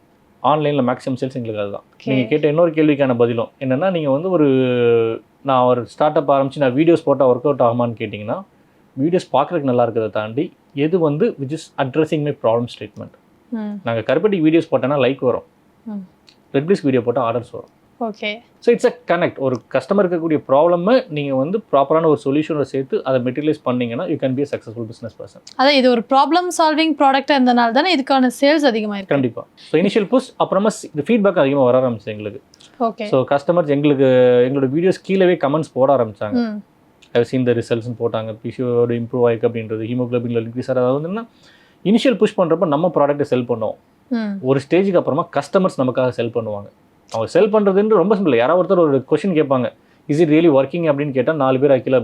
ஆன்லைனில் மேக்ஸிமம் சேல்ஸ் எங்களுக்கு அதுதான். நீங்கள் கேட்ட இன்னொரு கேள்விக்கான பதிலும் என்னென்னா, நீங்கள் வந்து நான் ஒரு ஸ்டார்ட் அப் ஆரம்பித்து நான் வீடியோஸ் போட்டால் ஒர்க் அவுட் ஆகுமான்னு கேட்டிங்கன்னா, வீடியோஸ் பார்க்குறதுக்கு நல்லா இருக்கிறத தாண்டி எது வந்து which is addressing my problem statement. நாங்கள் கருப்பட்டிக்கு வீடியோஸ் போட்டோன்னா லைக் வரும், ரெட் பிளிஸ் வீடியோ போட்டால் ஆர்டர்ஸ் வரும். Okay, so it's a connect. ஒரு கஸ்டமர் இருக்கக்கூடிய ப்ராப்ளமை நீங்கள் வந்து ப்ராப்பரான ஒரு சொல்யூஷனை சேர்த்து அதை மெட்டீரியலைஸ் பண்ணிங்கன்னா you can be a successful business person. அதான் இது ஒரு ப்ராப்ளம் சால்விங் ப்ராடக்டாக இருந்தனால தானே இதுக்கான சேல்ஸ் அதிகமாக இருக்குது. கண்டிப்பாக. ஸோ இனிஷியல் புஷ் அப்புறமா இது ஃபீட்பேக் அதிகமாக வர ஆரம்பிச்சு எங்களுக்கு. ஓகே, ஸோ கஸ்டமர்ஸ் எங்களோட வீடியோஸ் கீழே கமெண்ட்ஸ் போட ஆரம்பித்தாங்க. ஐ சீன் த ரிசல்ட்ஸ்னு போட்டாங்க, பிசிஓட இம்ப்ரூவ் ஆயிருக்கு அப்படின்றது, ஹீமோக்ளோபின்ல இன்க்ரீஸ் ஆகிறது. அதாவது இனிஷியல் புஷ் பண்ணுறப்ப நம்ம ப்ராடக்ட்டை செல் பண்ணுவோம். ஒரு ஸ்டேஜுக்கு அப்புறமா கஸ்டமர்ஸ் நமக்காக செல் பண்ணுவாங்க. அவங்க செல் பண்ணுறதுன்னு ரொம்ப சிம்பிள். யாராவது ஒருத்தர் ஒரு கொஸ்டின் கேட்பாங்க, இஸ் இட் ரியலி ஒர்க்கிங் அப்படின்னு கேட்டால் 4 பேர் ஆக்கில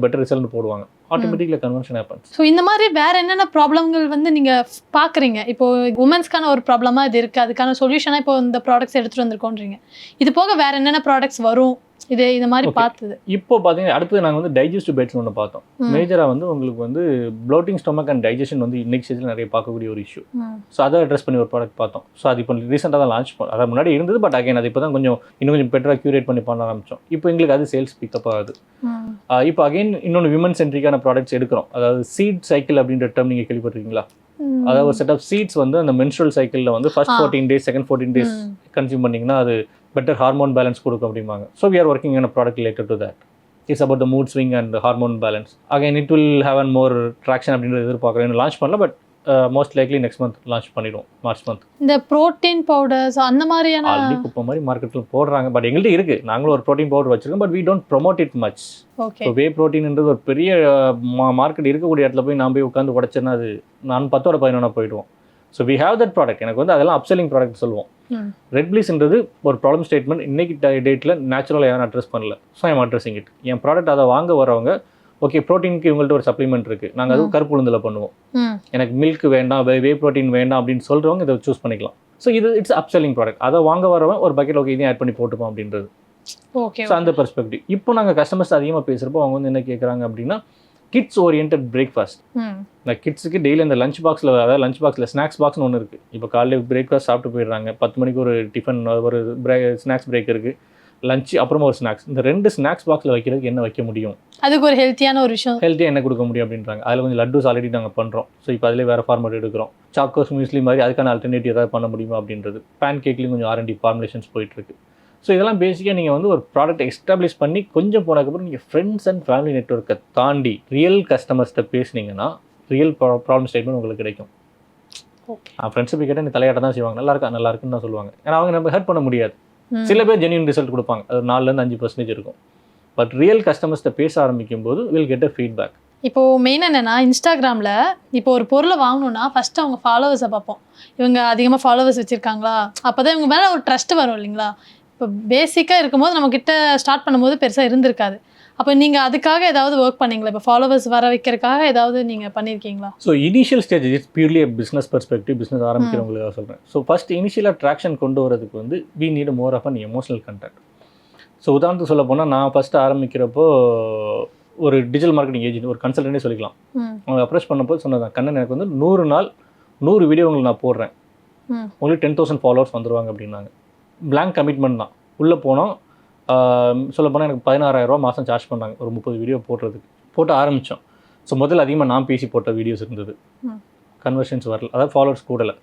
பெட்டர் ரிசல்ட் போடுவாங்க. ஆட்டோமேட்டிக்ல கன்வர்ஷன் ஹேப்பன்ஸ். ஸோ இந்த மாதிரி வேற என்னென்ன ப்ராப்ளங்கள் வந்து நீங்கள் பார்க்குறீங்க? இப்போ உமன்ஸ்க்கான ஒரு ப்ராப்ளமாக இது இருக்குது, அதுக்கான சொல்யூஷனாக இப்போ இந்த ப்ராடக்ட்ஸ் எடுத்துகிட்டு வந்திருக்கோன்றீங்க. இது போக வேற என்னென்ன ப்ராடக்ட்ஸ் வரும் இந்த மாதிரி பார்த்தது? இப்போ பார்த்தீங்கன்னா அடுத்து நாங்கள் வந்து டைஜஸ்டிவ் பேட்ஸ் ஒன்று பார்த்தோம். மேஜராக வந்து உங்களுக்கு வந்து ப்ளோட்டிங் ஸ்டொமக் அண்ட் டைஜஷன் வந்து இன்னைக்கு ஸ்டேஜில் நிறைய பார்க்கக்கூடிய ஒரு இஷ்யூ. ஸோ அதை அட்ரஸ் பண்ணி ஒரு ப்ராடக்ட் பார்த்தோம். ஸோ அது இப்போ ரீசெண்டாக தான் லான்ச் பண்ணோம். அது முன்னாடி இருந்தது, பட் அகைன் அது இப்போ தான் இன்னும் கொஞ்சம் பெட்டராக க்யூரேட் பண்ணி பண்ண ஆரம்பித்தோம். இப்போ எங்களுக்கு அது சேல்ஸ் பிக்கப் ஆகுது. இப்போ அகைன் இன்னொன்று விமன் சென்ட்ரிக்கான ப்ராடக்ட்ஸ் எடுக்கிறோம். அதாவது சீட் சைக்கிள் அப்படின்ற டேர்ம் நீங்கள் கேள்விப்பட்டிருக்கீங்களா? அதாவது ஒரு செட் ஆஃப் சீட்ஸ் வந்து அந்த மென்ஸ்ட்ரல் சைக்கிளில் வந்து first 14 days second 14 days consume பண்ணிங்கன்னா அது பெட்டர் ஹார்மோன் பேலன்ஸ் கொடுக்கும் அப்படிம்பாங்க. So we are working on a product related to that. It's about the mood swing and hormone balance. Again it will have an more traction அப்படின்றது எதிர்பார்க்குறேன். Launch பண்ணல, but most likely next month launch பண்ணிடுவோம், March month. இந்த protein powders அந்த மாதிரியான already குப்பை மாதிரி மார்க்கெட்டில் போடுறாங்க. பட் எங்கள்கிட்ட இருக்குது, நாங்களும் ஒரு ப்ரோட்டீன் பவுடர் வச்சுருக்கோம். But we don't promote it much. So whey ப்ரோட்டீன்ன்றது ஒரு பெரிய மார்க்கெட் இருக்கக்கூடிய இடத்துல போய் நான் போய் உட்காந்து உடச்சேன்னா அது நான் 10ஓட 11 போயிடுவோம். So we have that product. எனக்கு வந்து அதெல்லாம் அப்செல்லிங் ப்ராடக்ட் சொல்லுவோம். ரெட் பிளிஸ்ன்றது ஒரு ப்ராப்ளம் ஸ்டேட்மெண்ட் இன்னைக்கு டேட்டில் நேச்சுரலாக யாரும் அட்ரஸ் பண்ணல. So I'm addressing it. என் ப்ராடக்ட் அதை வாங்க வரவங்க, ஓகே ப்ரோட்டீனுக்கு இவங்கள்ட்ட ஒரு சப்ளிமெண்ட் இருக்குது, நாங்கள் அதுவும் கருப்பு உளுந்தில் பண்ணுவோம், எனக்கு மில்க் வேண்டாம், வே ப்ரோட்டீன் வேண்டாம் அப்படின்னு சொல்கிறவங்க இதை சூஸ் பண்ணிக்கலாம். ஸோ இது இட்ஸ் அப்செல்லிங் ப்ராடக்ட். அதை வாங்க வரவன் ஒரு பக்கெட் ஓகே இதையும் ஆட் பண்ணி போட்டுப்போம் அப்படின்றது. ஓகே, ஸோ அந்த பெர்ஸ்பெக்டிவ். இப்போ நாங்கள் கஸ்டமர்ஸ் அதிகமாக பேசுகிறப்போ அவங்க வந்து என்ன கேட்குறாங்க அப்படின்னா, கிட்ஸ் ஓரியன்ட் பிரேக்ஃபாஸ்ட். இந்த கிட்ஸுக்கு டெய்லி அந்த லஞ்ச் பாக்ஸில், அதாவது லஞ்ச் பாக்ஸில் ஸ்நாக்ஸ் பாக்ஸ்னு ஒன்று இருக்குது. இப்போ காலையில் பிரேக்ஃபாஸ்ட் சாப்பிட்டு போயிடுறாங்க, 10 மணிக்கு ஒரு டிஃபன், ஒரு ஸ்நாக்ஸ் பிரேக் இருக்குது, லஞ்ச் அப்புறமா ஒரு ஸ்நாக்ஸ். இந்த 2 ஸ்நாக்ஸ் பாக்ஸில் வைக்கிறதுக்கு என்ன வைக்க முடியும், அதுக்கு ஒரு ஹெல்த்தியான ஒரு விஷயம், ஹெல்த்தியாக என்ன கொடுக்க முடியும் அப்படின்றாங்க. அதில் கொஞ்சம் லட்டூஸ் ஆல்ரெடி நாங்கள் பண்ணுறோம். ஸோ இப்போ அதிலே வேறு ஃபார்மேட் எடுக்கிறோம். சாக்கோஸ் மியூஸ்லி மாதிரி அதுக்கான ஆல்டர்னேட்டிவ் ஏதாவது பண்ண முடியுமா அப்படின்றது. பேன் கேக்லேயும் கொஞ்சம் R&D ஃபார்முலேஷன்ஸ் போயிட்டுருக்கு. ஸோ இதெல்லாம் பேசிக்காக நீங்கள் வந்து ஒரு ப்ராடக்ட் எஸ்டாப்ளிஷ் பண்ணி கொஞ்சம் போனதுக்கப்புறம் நீங்கள் ஃப்ரெண்ட்ஸ் அண்ட் ஃபேமிலி நெட்வொர்க்கை தாண்டி ரியல் கஸ்டமர்ஸ்கிட்ட பேசுனீங்கன்னா ரியல் ப்ராப்ளம் ஸ்டேட்மெண்ட் உங்களுக்கு கிடைக்கும். ஃப்ரெண்ட்ஸை போய் கேட்டால் நீ தலையாட்ட தான் செய்வாங்க, நல்லா இருக்குன்னு தான் சொல்லுவாங்க. ஏன்னா அவங்க நம்ம ஹெல்ப் பண்ண முடியாது. சில பேர் ஜென்யூன் ரிசல்ட் கொடுப்பாங்க, அது 4-5% இருக்கும். பட் ரியல் கஸ்டமர்ஸ்கிட்ட பேச ஆரம்பிக்கும் போது வில் கெட் அ ஃபீட்பேக். இப்போது மெயின் என்னென்னா, இன்ஸ்டாகிராமில் இப்போ ஒரு பொருளை வாங்கணுன்னா ஃபஸ்ட்டு அவங்க ஃபாலோவர்ஸை பார்ப்போம். இவங்க அதிகமாக ஃபாலோவர்ஸ் வச்சுருக்காங்களா, அப்போ தான் இவங்க மேலே ஒரு ட்ரஸ்ட் வரும் இல்லைங்களா. இப்போ பேசிக்காக இருக்கும்போது நம்மக்கிட்ட ஸ்டார்ட் பண்ணும்போது பெருசாக இருந்திருக்காது. அப்போ நீங்கள் அதுக்காக ஏதாவது ஒர்க் பண்ணீங்களா? இப்போ ஃபாலோவர்ஸ் வர வைக்கிறதுக்காக ஏதாவது நீங்கள் பண்ணியிருக்கீங்களா? So initial stage it's purely business perspective, business ஆரம்பிக்கிறவங்களுக்காக சொல்கிறேன். ஸோ ஃபஸ்ட் இனிஷியலாக ட்ராக்ஷன் கொண்டு வரதுக்கு வந்து we need more of an emotional content. So உதாரணத்துக்கு சொல்ல போனால் நான் ஃபஸ்ட்டு ஆரம்பிக்கிறப்போ ஒரு டிஜிட்டல் மார்க்கெட்டிங் ஏஜென்ட், ஒரு கன்சல்டன்ட்டே சொல்லிக்கலாம். அவங்க அப்ரோச் பண்ணப்போ சொன்னதான், கண்ணன் எனக்கு வந்து 100 நாள் 100 வீடியோ உங்களுக்கு நான் போடுறேன், உங்களுக்கு 10,000 ஃபாலோவர்ஸ் வந்துடுவாங்க அப்படின்னாங்க. பிளாங்க் கமிட்மெண்ட் தான். உள்ளே போனோம். சொல்லப்போனால் எனக்கு 16,000 ரூபா மாதம் சார்ஜ் பண்ணாங்க ஒரு 30 வீடியோ போடுறதுக்கு. போட்டு ஆரம்பித்தோம். ஸோ முதல்ல அதிகமாக நான் பேசி போட்ட வீடியோஸ் இருந்தது, கன்வர்ஷன்ஸ் வரல, அதாவது ஃபாலோவர்ஸ் கூடலை.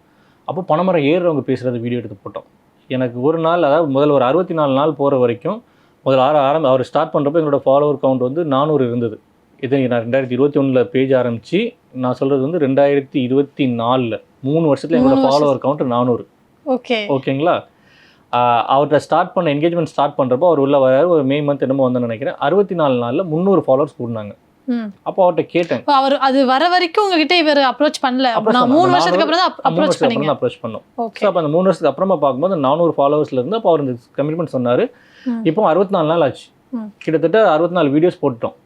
அப்போ பணமரம் ஏறுறவங்க பேசுகிறது வீடியோ எடுத்து போட்டோம். எனக்கு ஒரு நாள், அதாவது முதல்ல ஒரு 64 நாள் போகிற வரைக்கும் முதல்ல அவர் ஸ்டார்ட் பண்ணுறப்போ என்னோடய ஃபாலோவர் கவுண்ட் வந்து 400 இருந்தது. இது நான் 2021 பேஜ் ஆரம்பித்து, நான் சொல்கிறது வந்து 2024 3 வருஷத்தில் என்னோடய ஃபாலோவர் கவுண்ட் 400. ஓகேங்களா? அவர்கிட்ட ஸ்டார்ட் பண்ண என்கேஜ்மெண்ட் ஸ்டார்ட் பண்ணுறப்போ அவர் உள்ள வர ஒரு மே மந்த் என்னமோ வந்தேன்னு நினைக்கிறேன். 64 நாளில் 300 ஃபாலோவர்ஸ் கூடினாங்க. அப்போ அவர்கிட்ட கேட்டேன், அவர் அது வர வரைக்கும் உங்ககிட்ட இவர் அப்ரோச் பண்ணல. 3 வருஷத்துக்கு அப்புறம் தான் அப்ரோச் பண்ணோம். ஸோ அப்போ அந்த 3 வருஷத்துக்கு அப்புறமா பார்க்கும்போது 400 ஃபாலோவர்ஸ்ல இருந்து அப்போ அவர் இந்த கமிட்மெண்ட் சொன்னார். இப்போ 64 நாள் ஆச்சு, கிட்டத்தட்ட 64 வீடியோஸ் போட்டோம்,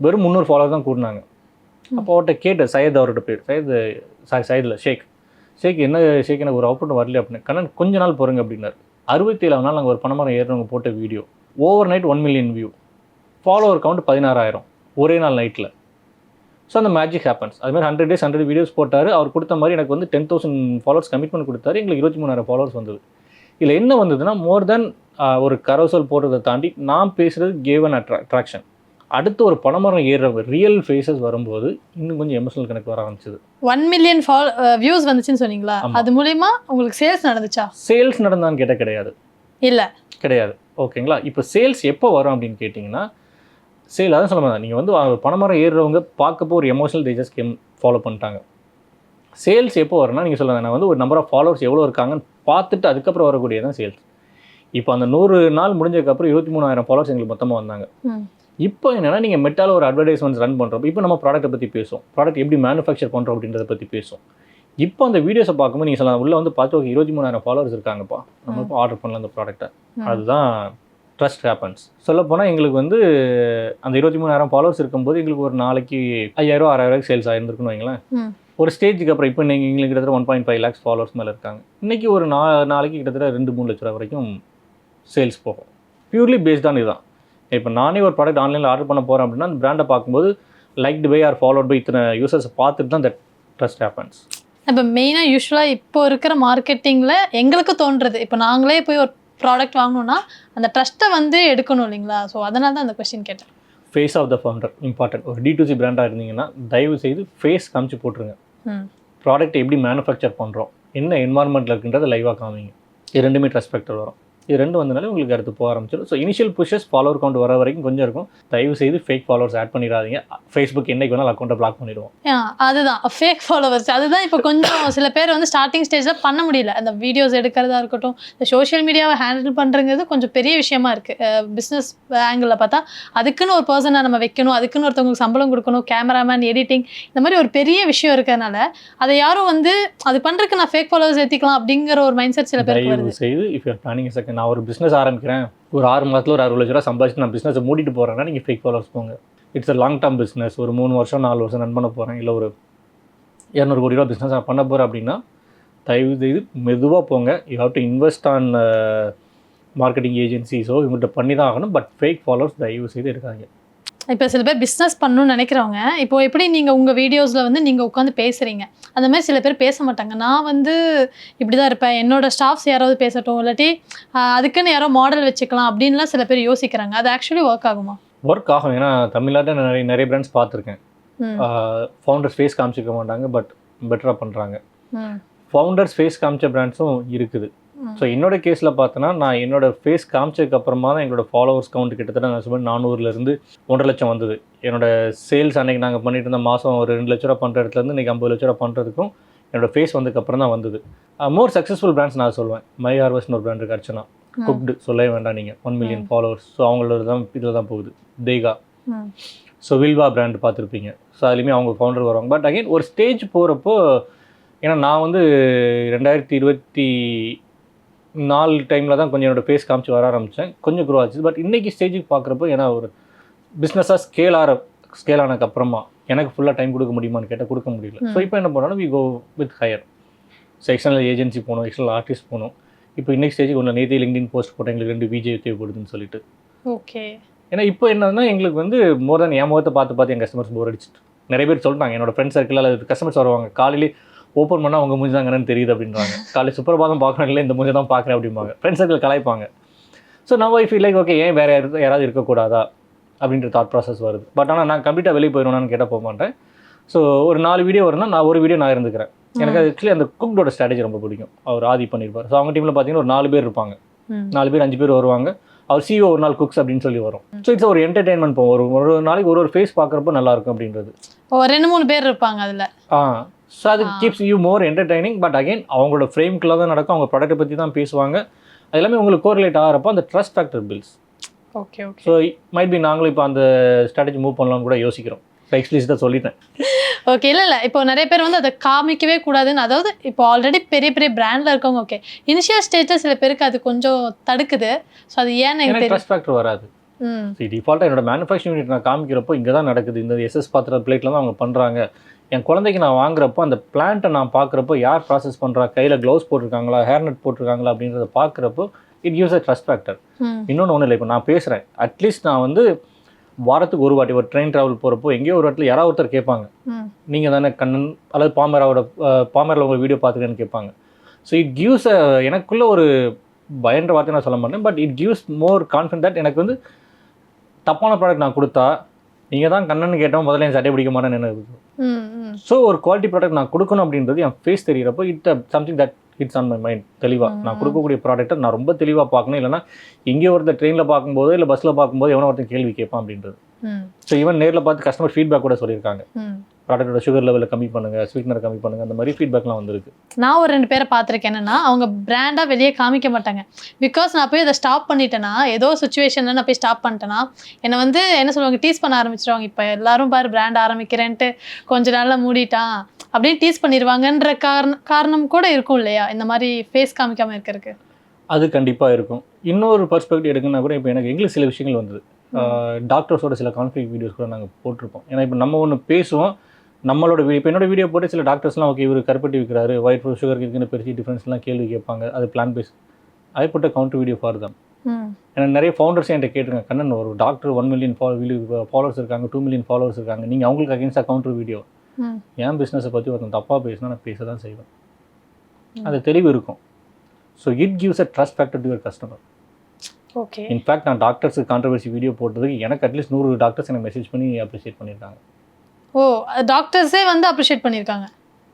வெறும் 300 ஃபாலோவர் தான் கூடினாங்க. அப்போ அவர்கிட்ட கேட்டேன், சையத் அவர்கிட்ட பேர், சையதில் ஷேக் என்ன ஷேக், எனக்கு ஒரு அவுட்புட் வரல அப்படின்னு. கண்ணன் கொஞ்ச நாள் போகிறேங்க அப்படின்னாரு. 67 நாள் நாங்கள் ஒரு பணமரம் ஏறுறவங்க போட்ட video over night 1 million view, follower count 16,000 ஒரே நாள் நைட்டில். ஸோ அந்த மேஜிக் ஹேப்பன்ஸ். அதுமாதிரி 100 days 100 வீடியோஸ் போட்டார். அவர் கொடுத்த மாதிரி எனக்கு வந்து 10,000 ஃபாலோவர்ஸ் கமிட்மெண்ட் கொடுத்தாரு. எங்களுக்கு 23,000 ஃபாலோவர்ஸ் வந்தது. இதில் என்ன வந்ததுன்னா, மோர் தென் ஒரு கரோசல் போடுறதை தாண்டி நான் பேசுகிறது கேவ் அன் அட்ராக்ஷன். அடுத்து ஒரு பணமரம் ஏறுறவங்க ரியல் ஃபேஸஸ் வரும்போது இன்னும் கொஞ்சம் எமோஷனல் கனெக்ட் வர ஆரம்பிச்சது. 1 மில்லியன் வியூஸ் வந்துச்சுன்னு சொன்னீங்களா? அது மூலமா உங்களுக்கு சேல்ஸ் நடந்துச்சா? சேல்ஸ் நடந்தான்னு கேட்டால் கிடையாது. இல்லை, கிடையாது. ஓகேங்களா? இப்போ சேல்ஸ் எப்போ வரும் அப்படின்னு கேட்டிங்கன்னா, அதான் சொல்ல முடியாது. நீங்கள் வந்து பணமரம் ஏறுறவங்க பார்க்கப்போ ஒரு எமோஷனல் தேஜஸ் கேம் ஃபாலோ பண்ணிட்டாங்க. சேல்ஸ் எப்போ வரும்னா, நீங்கள் சொல்லுங்கள், நான் வந்து ஒரு நம்பர் ஆஃப் ஃபாலோவர்ஸ் எவ்வளோ இருக்காங்கன்னு பார்த்துட்டு அதுக்கப்புறம் வரக்கூடியதான் சேல்ஸ். இப்போ அந்த 100 நாள் முடிஞ்சதுக்கப்புறம் 23,000 ஃபாலோவர்ஸ் எங்களுக்கு மொத்தமாக வந்தாங்க. இப்போ என்னென்னா, நீங்கள் மெட்டால் ஒரு அட்வர்டைஸ்மெண்ட்ஸ் ரன் பண்ணுறப்போ இப்போ நம்ம ப்ராடக்ட்டை பற்றி பேசுவோம், ப்ராடக்ட் எப்படி மேனுஃபேக்சர் பண்ணுறோம் அப்படின்றத பற்றி பேசுவோம். இப்போ அந்த வீடியோஸை பார்க்கும்போது நீங்கள் சொல்லலாம், உள்ளே வந்து பார்த்து 23,000 ஃபாலோவர்ஸ் இருக்காங்கப்பா, நம்ம இப்போ ஆர்டர் பண்ணலாம் அந்த ப்ராடக்ட்டை. அதுதான் ட்ரஸ்ட் ஹேப்பன்ஸ். சொல்லப்போனால் எங்களுக்கு வந்து அந்த 23,000 ஃபாலோவர்ஸ் இருக்கும்போது எங்களுக்கு ஒரு நாளைக்கு 5,000 6,000 சேல்ஸ் ஆகிருந்துருக்குன்னு வைங்களேன். ஒரு ஸ்டேஜுக்கு அப்புறம் இப்போ நீங்கள் எங்களுக்கு கிட்டத்தட்ட 1.5 lakhs ஃபாலோவர்ஸ் மேலே இருக்காங்க. இன்றைக்கி ஒரு நாளைக்கு கிட்டத்தட்ட 2-3 லட்ச ரூபா வரைக்கும் சேல்ஸ் போகும். பியூர்லி பேஸ்ட் ஆன் இதுதான். இப்போ நானே ஒரு ப்ராடக்ட் ஆன்லைனில் ஆர்டர் பண்ண போகிறேன் அப்படின்னா, அந்த பிராண்டை பார்க்கும்போது liked by or followed by இத்தனை யூசர்ஸை பார்த்துட்டு தான் தட் ட்ரஸ்ட் ஹேப்பன்ஸ். இப்போ மெயினாக யூஸ்வலாக இப்போ இருக்கிற மார்க்கெட்டிங்கில் எங்களுக்கு தோன்றுறது, இப்போ நாங்களே போய் ஒரு ப்ராடக்ட் வாங்கணும்னா அந்த ட்ரஸ்ட்டை வந்து எடுக்கணும் இல்லைங்களா? ஸோ அதனால தான் அந்த கொஸ்டின் கேட்டேன். Face of the founder important. ஒரு D2C பிராண்டாக இருந்தீங்கன்னா தயவு செய்து ஃபேஸ் காமிச்சு போட்டுருங்க. ப்ராடக்ட் எப்படி மேனுஃபேக்சர் பண்ணுறோம், என்ன என்வாரன்மெண்ட்டில் இருக்குன்றதை லைவாக காமிங்க. இது ரெண்டுமே ட்ரஸ்ட் ஃபேக்டர் வரும். இது ரெண்டு வந்தனாலே உங்களுக்கு அடுத்து போக ஆரம்பிச்சிடும். ஸோ இனிஷியல் புஷஸ் ஃபாலோவர் கவுண்ட் வர வரைக்கும் கொஞ்சம் இருக்கும். தயவு செய்து ஃபேக் ஃபாலோவர்ஸ் ஆட் பண்ணிடாதீங்க. ஃபேஸ்புக் என்னைக்கு வேணாலும் அக்கௌண்ட்டை பிளாக் பண்ணிடுவோம். அதுதான் ஃபேக் ஃபாலோவர்ஸ். அதுதான் இப்போ கொஞ்சம் சில பேர் வந்து ஸ்டார்டிங் ஸ்டேஜில் பண்ண முடியல. அந்த வீடியோஸ் எடுக்கிறதா இருக்கட்டும், இந்த சோஷியல் மீடியாவை ஹேண்டில் பண்ணுறது கொஞ்சம் பெரிய விஷயமா இருக்குது. பிஸ்னஸ் ஆங்கிளில் பார்த்தா அதுக்குன்னு ஒரு பர்சனை நம்ம வைக்கணும், அதுக்குன்னு ஒருத்தவங்களுக்கு சம்பளம் கொடுக்கணும், கேமராமேன், எடிட்டிங், இந்த மாதிரி ஒரு பெரிய விஷயம் இருக்கிறதுனால அதை யாரும் வந்து அது பண்ணுறதுக்கு நான் ஃபேக் ஃபாலோவர்ஸ் ஏற்றிக்கலாம் அப்படிங்கிற ஒரு மைண்ட் செட் சில பேருக்கு வருது. செய்து இஃப் யூர் பிளானிங் செகண்ட், நான் ஒரு பிஸ்னஸ் ஆரம்பிக்கிறேன், ஒரு 6 மாதத்தில் ஒரு 60 லட்ச ரூபா சம்பாதிச்சு நான் பிஸ்னஸை மூடிட்டு போகிறேன்னா நீங்கள் ஃபேக் ஃபாலோவர்ஸ் போங்க. It's a long term business. ஒரு 3 வருஷம் 4 வருஷம் ரன் பண்ண போகிறேன், இல்லை ஒரு 200 கோடி ரூபா பிஸ்னஸ் நான் பண்ண போகிறேன் அப்படின்னா தயவு செய்து மெதுவாக போங்க. You have to invest on marketing ஏஜென்சிஸோ இவங்கள்ட்ட பண்ணி தான் ஆகணும். பட் ஃபேக் ஃபாலோவர்ஸ் தயவு செய்து எடுக்காங்க. இப்போ சில பேர் பிஸ்னஸ் பண்ணணும்னு நினைக்கிறவங்க, இப்போ எப்படி நீங்கள் உங்கள் வீடியோஸில் வந்து நீங்கள் உட்காந்து பேசுகிறீங்க, அந்த மாதிரி சில பேர் பேச மாட்டாங்க. நான் வந்து இப்படி தான் இருப்பேன், என்னோடய ஸ்டாஃப்ஸ் யாராவது பேசட்டும், இல்லாட்டி அதுக்குன்னு யாரோ மாடல் வச்சுக்கலாம் அப்படின்லாம் சில பேர் யோசிக்கிறாங்க. அது ஆக்சுவலி ஒர்க் ஆகுமா? ஒர்க் ஆகும். ஏன்னா தமிழ்நாட்டில் நிறைய பிராண்ட்ஸ் பார்த்துருக்கேன். ஃபவுண்டர்ஸ் ஃபேஸ் காமிச்சிக்க மாட்டாங்க, பட் பெட்டராக பண்ணுறாங்க. ஃபவுண்டர்ஸ் ஃபேஸ் காமிச்ச பிராண்ட்ஸும் இருக்குது. ஸோ என்னோட கேஸில் பார்த்தோன்னா, நான் என்னோட ஃபேஸ் காமிச்சதுக்கு அப்புறமா தான் எங்களோட ஃபாலோவர்ஸ் கவுண்ட் கிட்டத்தட்ட நான் சொல்லுவேன் 400லேருந்து 1.5 லட்சம் வந்தது. என்னோட சேல்ஸ் அன்றைக்கி நாங்கள் பண்ணிட்டு இருந்த மாதம் ஒரு 2 லட்ச ரூபா பண்ணுற இடத்துலேருந்து இன்றைக்கி 50 லட்ச ரூபா பண்ணுறதுக்கும் என்னோட ஃபேஸ் வந்ததுக்கப்புறம் தான் வந்தது. மோர் சக்ஸஸ்ஃபுல் பிராண்ட்ஸ் நான் சொல்லுவேன். மை ஹார்வெஸ்ட்னு ஒரு பிராண்ட் இருக்குது, அர்ச்சனா குக்டு, சொல்லவே வேண்டாம் நீங்கள், 1 மில்லியன் ஃபாலோவர்ஸ். ஸோ அவங்களோட தான் இதில் தான் போகுது. தேகா, ஸோ வில்வா பிராண்ட் பார்த்துருப்பீங்க. ஸோ அதுலேயுமே அவங்க ஃபவுண்டர் வருவாங்க. பட் அகைன் ஒரு ஸ்டேஜ் போகிறப்போ, ஏன்னா நான் வந்து 2021 4 டைமில் தான் கொஞ்சம் என்னோட ஃபேஸ் காமிச்சு வர ஆரம்பித்தேன், கொஞ்சம் க்ரோ ஆச்சு. பட் இன்றைக்கி ஸ்டேஜுக்கு பார்க்குறப்போ ஏன்னா ஒரு பிஸ்னஸாக ஸ்கேல் ஆனதுக்கப்புறமா எனக்கு ஃபுல்லாக டைம் கொடுக்க முடியுமான்னு கேட்டால் கொடுக்க முடியல. ஸோ இப்போ என்ன பண்ணோன்னா we go with higher. So external agency போகணும், எக்ஸ்டர்னல் ஆர்டிஸ்ட் போகணும். இப்போ இன்னைக்கு ஸ்டேஜுக்கு ஒன்று நேற்று லிங்க்டின் போஸ்ட் போட்டேன், எங்களுக்கு 2 விஜே தேவைப்படுதுன்னு சொல்லிட்டு. ஓகே. ஏன்னா இப்போ என்னன்னா எங்களுக்கு வந்து மோர் தென் என் முகத்தை பார்த்து என் கஸ்டமர்ஸ் போர் அடிச்சிட்டு நிறைய பேர் சொல்லிட்டாங்க. என்னோட ஃப்ரெண்ட்ஸ் சர்க்கிளில் அது கஸ்டமர்ஸ் வருவாங்க, காலையிலே ஓப்பன் பண்ணால் அவங்க மூஞ்சி தாங்கன்னு தெரியுது அப்படின்றாங்க. காலையில் சுப்பிரபாதம் பார்க்கணும் இல்லை இந்த மூஞ்சி தான் பார்க்குறேன் அப்படிம்பாங்க. Friends circle கலாய்ப்பாங்க. ஸோ நான் ஐ ஃபீல் லைக் ஓகே, ஏன் வேறு யாராவது இருக்கக்கூடாதா அப்படின்ற தாட் ப்ராசஸ் வருது. பட் ஆனால் நான் கம்ப்ளீட்டாக வெளியே போயிடுவேன்னு கேட்டால் போக மாட்டேன். ஸோ ஒரு 4 வீடியோ வரும்னா நான் ஒரு வீடியோ நான் இருந்துக்கிறேன். எனக்கு ஆக்சுவலி அந்த குக்டோட ஸ்ட்ராட்டஜி ரொம்ப பிடிக்கும். அவர் ஆதி பண்ணியிருப்பார். ஸோ அவங்க டீமில் பார்த்தீங்கன்னா ஒரு 4 பேர் இருப்பாங்க, 4 பேர் 5 பேர் வருவாங்க. அவர் CEO ஒரு நாள் குக்ஸ் அப்படின்னு சொல்லி வரும். ஸோ இட்ஸ் ஒரு என்டர்டெயின்மெண்ட் போகும். ஒரு நாளைக்கு ஒரு ஃபேஸ் பார்க்குறப்போ நல்லாயிருக்கும் அப்படின்றது. 2-3 பேர் இருப்பாங்க அதில். ஸோ அது keeps you more entertaining. But again அவங்களோட ஃப்ரேம்குள்ளே தான் நடக்கும், அவங்க ப்ராடக்ட்டை பற்றி தான் பேசுவாங்க. அது எல்லாமே உங்களுக்கு கோரிலேட் ஆகிறப்போ அந்த trust factor fills. Okay okay. So might be நாங்களும் இப்போ அந்த ஸ்ட்ராட்டஜி மூவ் பண்ணலாம்னு கூட யோசிக்கிறோம். எக்ஸ்பிளிசிட்டாக சொல்லிட்டேன். ஓகே. இல்லை இப்போ நிறைய பேர் வந்து அதை காமிக்கவே கூடாதுன்னு, அதாவது இப்போ ஆல்ரெடி பெரிய பெரிய பிராண்டில் இருக்கவங்க ஓகே, இனிஷியல் ஸ்டேஜில் சில பேருக்கு அது கொஞ்சம் தடுக்குது. ஸோ அது ஏன்னு எனக்கு தெரியும். ட்ரஸ்ட் ஃபேக்டர் வராது. டிஃபால்ட்டாக என்னோட மேனுஃபேக்சரிங் யூனிட் நான் காமிக்கிறப்போ இங்கே தான் நடக்குது, இந்த SS பாத்திர பிளேட்டில் தான் அவங்க பண்ணுறாங்க. என் குழந்தைக்கு நான் வாங்குறப்போ அந்த பிளான்ட்டை நான் பார்க்குறப்போ யார் ப்ராசஸ் பண்ணுறா, கையில் க்ளவுஸ் போட்டிருக்காங்களா, ஹேர் நெட் போட்டிருக்காங்களா அப்படின்றத பார்க்குறப்போ it gives a trust factor. இன்னொன்று ஒன்றும் இல்லை, இப்போ நான் பேசுகிறேன், அட்லீஸ்ட் நான் வந்து வாரத்துக்கு ஒரு வாட்டி ஒரு ட்ரெயின் ட்ராவல் போகிறப்போ எங்கேயோ ஒரு இடத்துல யாராவது ஒருத்தர் கேட்பாங்க, நீங்கள் தானே கண்ணன் அல்லது பாமரில் உங்கள் வீடியோ பார்த்துக்கன்னு கேட்பாங்க. ஸோ இட் கிவ்ஸ் எனக்குள்ளே ஒரு பயன்ற வார்த்தை நான் சொல்ல மாட்டேன். But it gives more confident that எனக்கு வந்து தப்பான ப்ராடக்ட் நான் கொடுத்தா நீங்கள் தான் கண்ணன்னு கேட்டோம் முதல்ல என் சட்டை பிடிக்க மாட்டேன்னு என்ன இருக்குது. ஸோ ஒரு குவாலிட்டி ப்ராடக்ட் நான் கொடுக்கணும் அப்படின்றது என் ஃபேஸ் தெரிகிறப்போ something that it's on my mind. தெளிவாக நான் கொடுக்கக்கூடிய ப்ராடக்ட்டை நான் ரொம்ப தெளிவாக பார்க்கணும். இல்லைனா எங்கேயோ ஒருத்தர் ட்ரெயினில் பார்க்கும்போது இல்லை பஸ்ஸில் பார்க்கும்போது எவனோ ஒருத்தர் கேள்வி கேட்பான் அப்படின்றது. ஸோ ஈவன் நேரில் பார்த்து கஸ்டமர் ஃபீட்பேக் கூட சொல்லியிருக்காங்க, ப்ராடக்ட்டோட சுகர் லெவலில் கம்மி பண்ணுங்கள், ஸ்வீட்னர் கம்மி பண்ணுங்கள், அந்த மாதிரி ஃபீட்பேக்லாம் வந்துருக்கு. நான் ஒரு 2 பேரை பார்த்துருக்கேன். என்னன்னா அவங்க பிராண்டாக வெளியே காமிக்க மாட்டாங்க. பிகாஸ் நான் போய் அதை ஸ்டாப் பண்ணிட்டேன்னா, ஏதோ சுச்சுவேஷனில் நான் போய் ஸ்டாப் பண்ணிட்டேன்னா என்னை வந்து என்ன சொல்லுவாங்க, டீஸ் பண்ண ஆரம்பிச்சிருவாங்க. இப்போ எல்லாரும் பாரு பிராண்ட் ஆரம்பிக்கிறேன்ட்டு கொஞ்ச நாளில் மூடிட்டான் அப்படின்னு டீஸ் பண்ணிடுவாங்கன்ற காரணம் கூட இருக்கும் இல்லையா இந்த மாதிரி ஃபேஸ் காமிக்காமல் இருக்கிறதுக்கு? அது கண்டிப்பாக இருக்கும். இன்னொரு பர்ஸ்பெக்டிவ் எடுக்குன்னா கூட இப்போ எனக்கு சில விஷயங்கள் வந்தது. டாக்டர்ஸோட சில கான்ஃப்ளிக் வீடியோஸ் கூட நாங்கள் போட்டிருப்போம். ஏன்னா இப்போ நம்ம ஒன்று பேசுவோம், நம்மளோட இப்போ என்னோட வீடியோ போட்டு சில டாக்டர்ஸ்லாம் ஓகே இவர் கருப்பட்டி விற்கிறாரு, ஒயிட் சுகர் இருக்குன்னு பெருசி டிஃப்ரென்ஸ்லாம் கேள்வி கேட்பாங்க. அது plan base I put a counter video for them. ஏன்னா நிறைய ஃபவுண்டர்ஸ் என்கிட்ட கேட்டுருங்க, கண்ணன் ஒரு டாக்டர் 1 மில்லியன் ஃபாலோவர்ஸ் இருக்காங்க, 2 மில்லியன் ஃபாலோவர்ஸ் இருக்காங்க, நீங்கள் அவங்களுக்கு அகேன்ஸ்டாக கவுண்டர் வீடியோ. என் பிஸ்னஸை பற்றி ஒருத்தன் தப்பாக பேசினா நான் பேச தான் செய்வேன். அது தெளிவு இருக்கும். So it gives a trust factor to your customer. Okay. In fact நான் டாக்டர்ஸுக்கு கான்ட்ரவர்சி வீடியோ போட்டதுக்கு எனக்கு அட்லீஸ்ட் 100 டாக்டர்ஸ் எனக்கு மெசேஜ் பண்ணி அப்ரிஷியேட் பண்ணியிருக்காங்க. ஓ, டாக்டர்ஸே வந்து அப்ரிஷியேட் பண்ணியிருக்காங்க.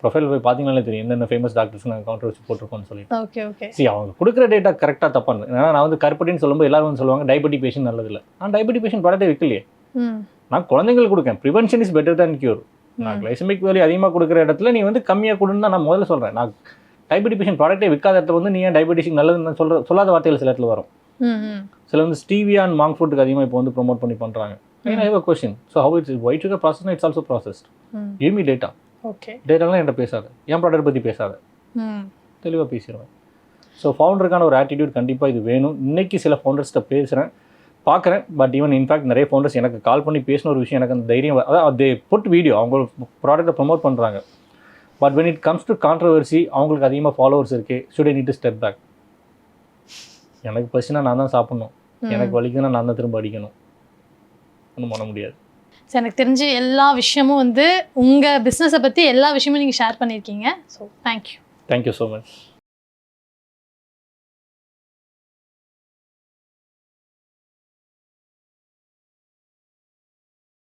ப்ரொஃபைல் போய் பார்த்தீங்கன்னாலே தெரியும் என்னென்ன ஃபேமஸ் டாக்டர்ஸ் நாங்கள் கான்ட்ரவர்சி போட்டிருக்கோம்னு சொல்லிட்டு. Okay okay. சரி, அவங்க கொடுக்குற டேட்டா கரெக்டாக தப்பானது. ஏன்னா நான் வந்து கருப்பட்டின்னு சொல்லும்போது எல்லாரும் வந்து சொல்லுவாங்க டயபெட்டிக் பேஷண்ட் நல்லதில்லை. நான் டயபெட்டிக் பேஷண்ட் ப்ராடக்ட்டே விற்கலையே, நான் குழந்தைங்களுக்கு கொடுக்கேன். Prevention is better than cure. நான் கிளைசமிக் வேல்யூ அதிகமாக கொடுக்குற இடத்துல நீ வந்து கம்மியாக கொடுன்னு தான் நான் முதல்ல சொல்கிறேன். நான் டயபெட்டிக் பேஷண்ட் ப்ராடக்ட்டே விற்காத இடத்துல வந்து நீ ஏன் டயபெட்டிக் நல்லதுன்னு சொல்லாத வார்த்தைகள் சில இடத்துல வரும். சில வந்து ஸ்டீவியா அண்ட் மாங்க் ஃபுட்டுக்கு அதிகமாக இப்போ வந்து ப்ரொமோட் பண்ணி பண்ணுறாங்க. I have a question. So how it's white sugar process it's also processed. Give me data. Okay. டேட்டாலாம் என்கிட்ட பேசாத, என் ப்ராடக்ட் பற்றி பேசாத, தெளிவாக பேசிடுவேன். ஸோ ஃபவுண்டருக்கான ஒரு ஆட்டிடியூட் கண்டிப்பாக இது வேணும். இன்றைக்கி சில ஃபவுண்டர்ஸ்கிட்ட பேசுகிறேன், பார்க்குறேன். பட் ஈவன் இன்ஃபேக்ட் நிறைய ஃபவுண்டர்ஸ் எனக்கு கால் பண்ணி பேசின ஒரு விஷயம், எனக்கு அந்த தைரியம், அதாவது தே புட் வீடியோ அவங்க ப்ராடக்ட்டை ப்ரொமோட் பண்ணுறாங்க. But when it comes to controversy அவங்களுக்கு அதிகமாக ஃபாலோவர்ஸ் இருக்கே, should I need to step back? எனக்கு பசினா நான் தான் சாப்பிட்ணும், எனக்கு வலிக்குதுன்னா நான் தான் திரும்ப அடிக்கணும், ஒன்றும் பண்ண முடியாது. ஸோ எனக்கு தெரிஞ்சு எல்லா விஷயமும் வந்து உங்கள் பிஸ்னஸை பற்றி எல்லா விஷயமும் நீங்கள் ஷேர் பண்ணியிருக்கீங்க. So thank you. Thank you so much.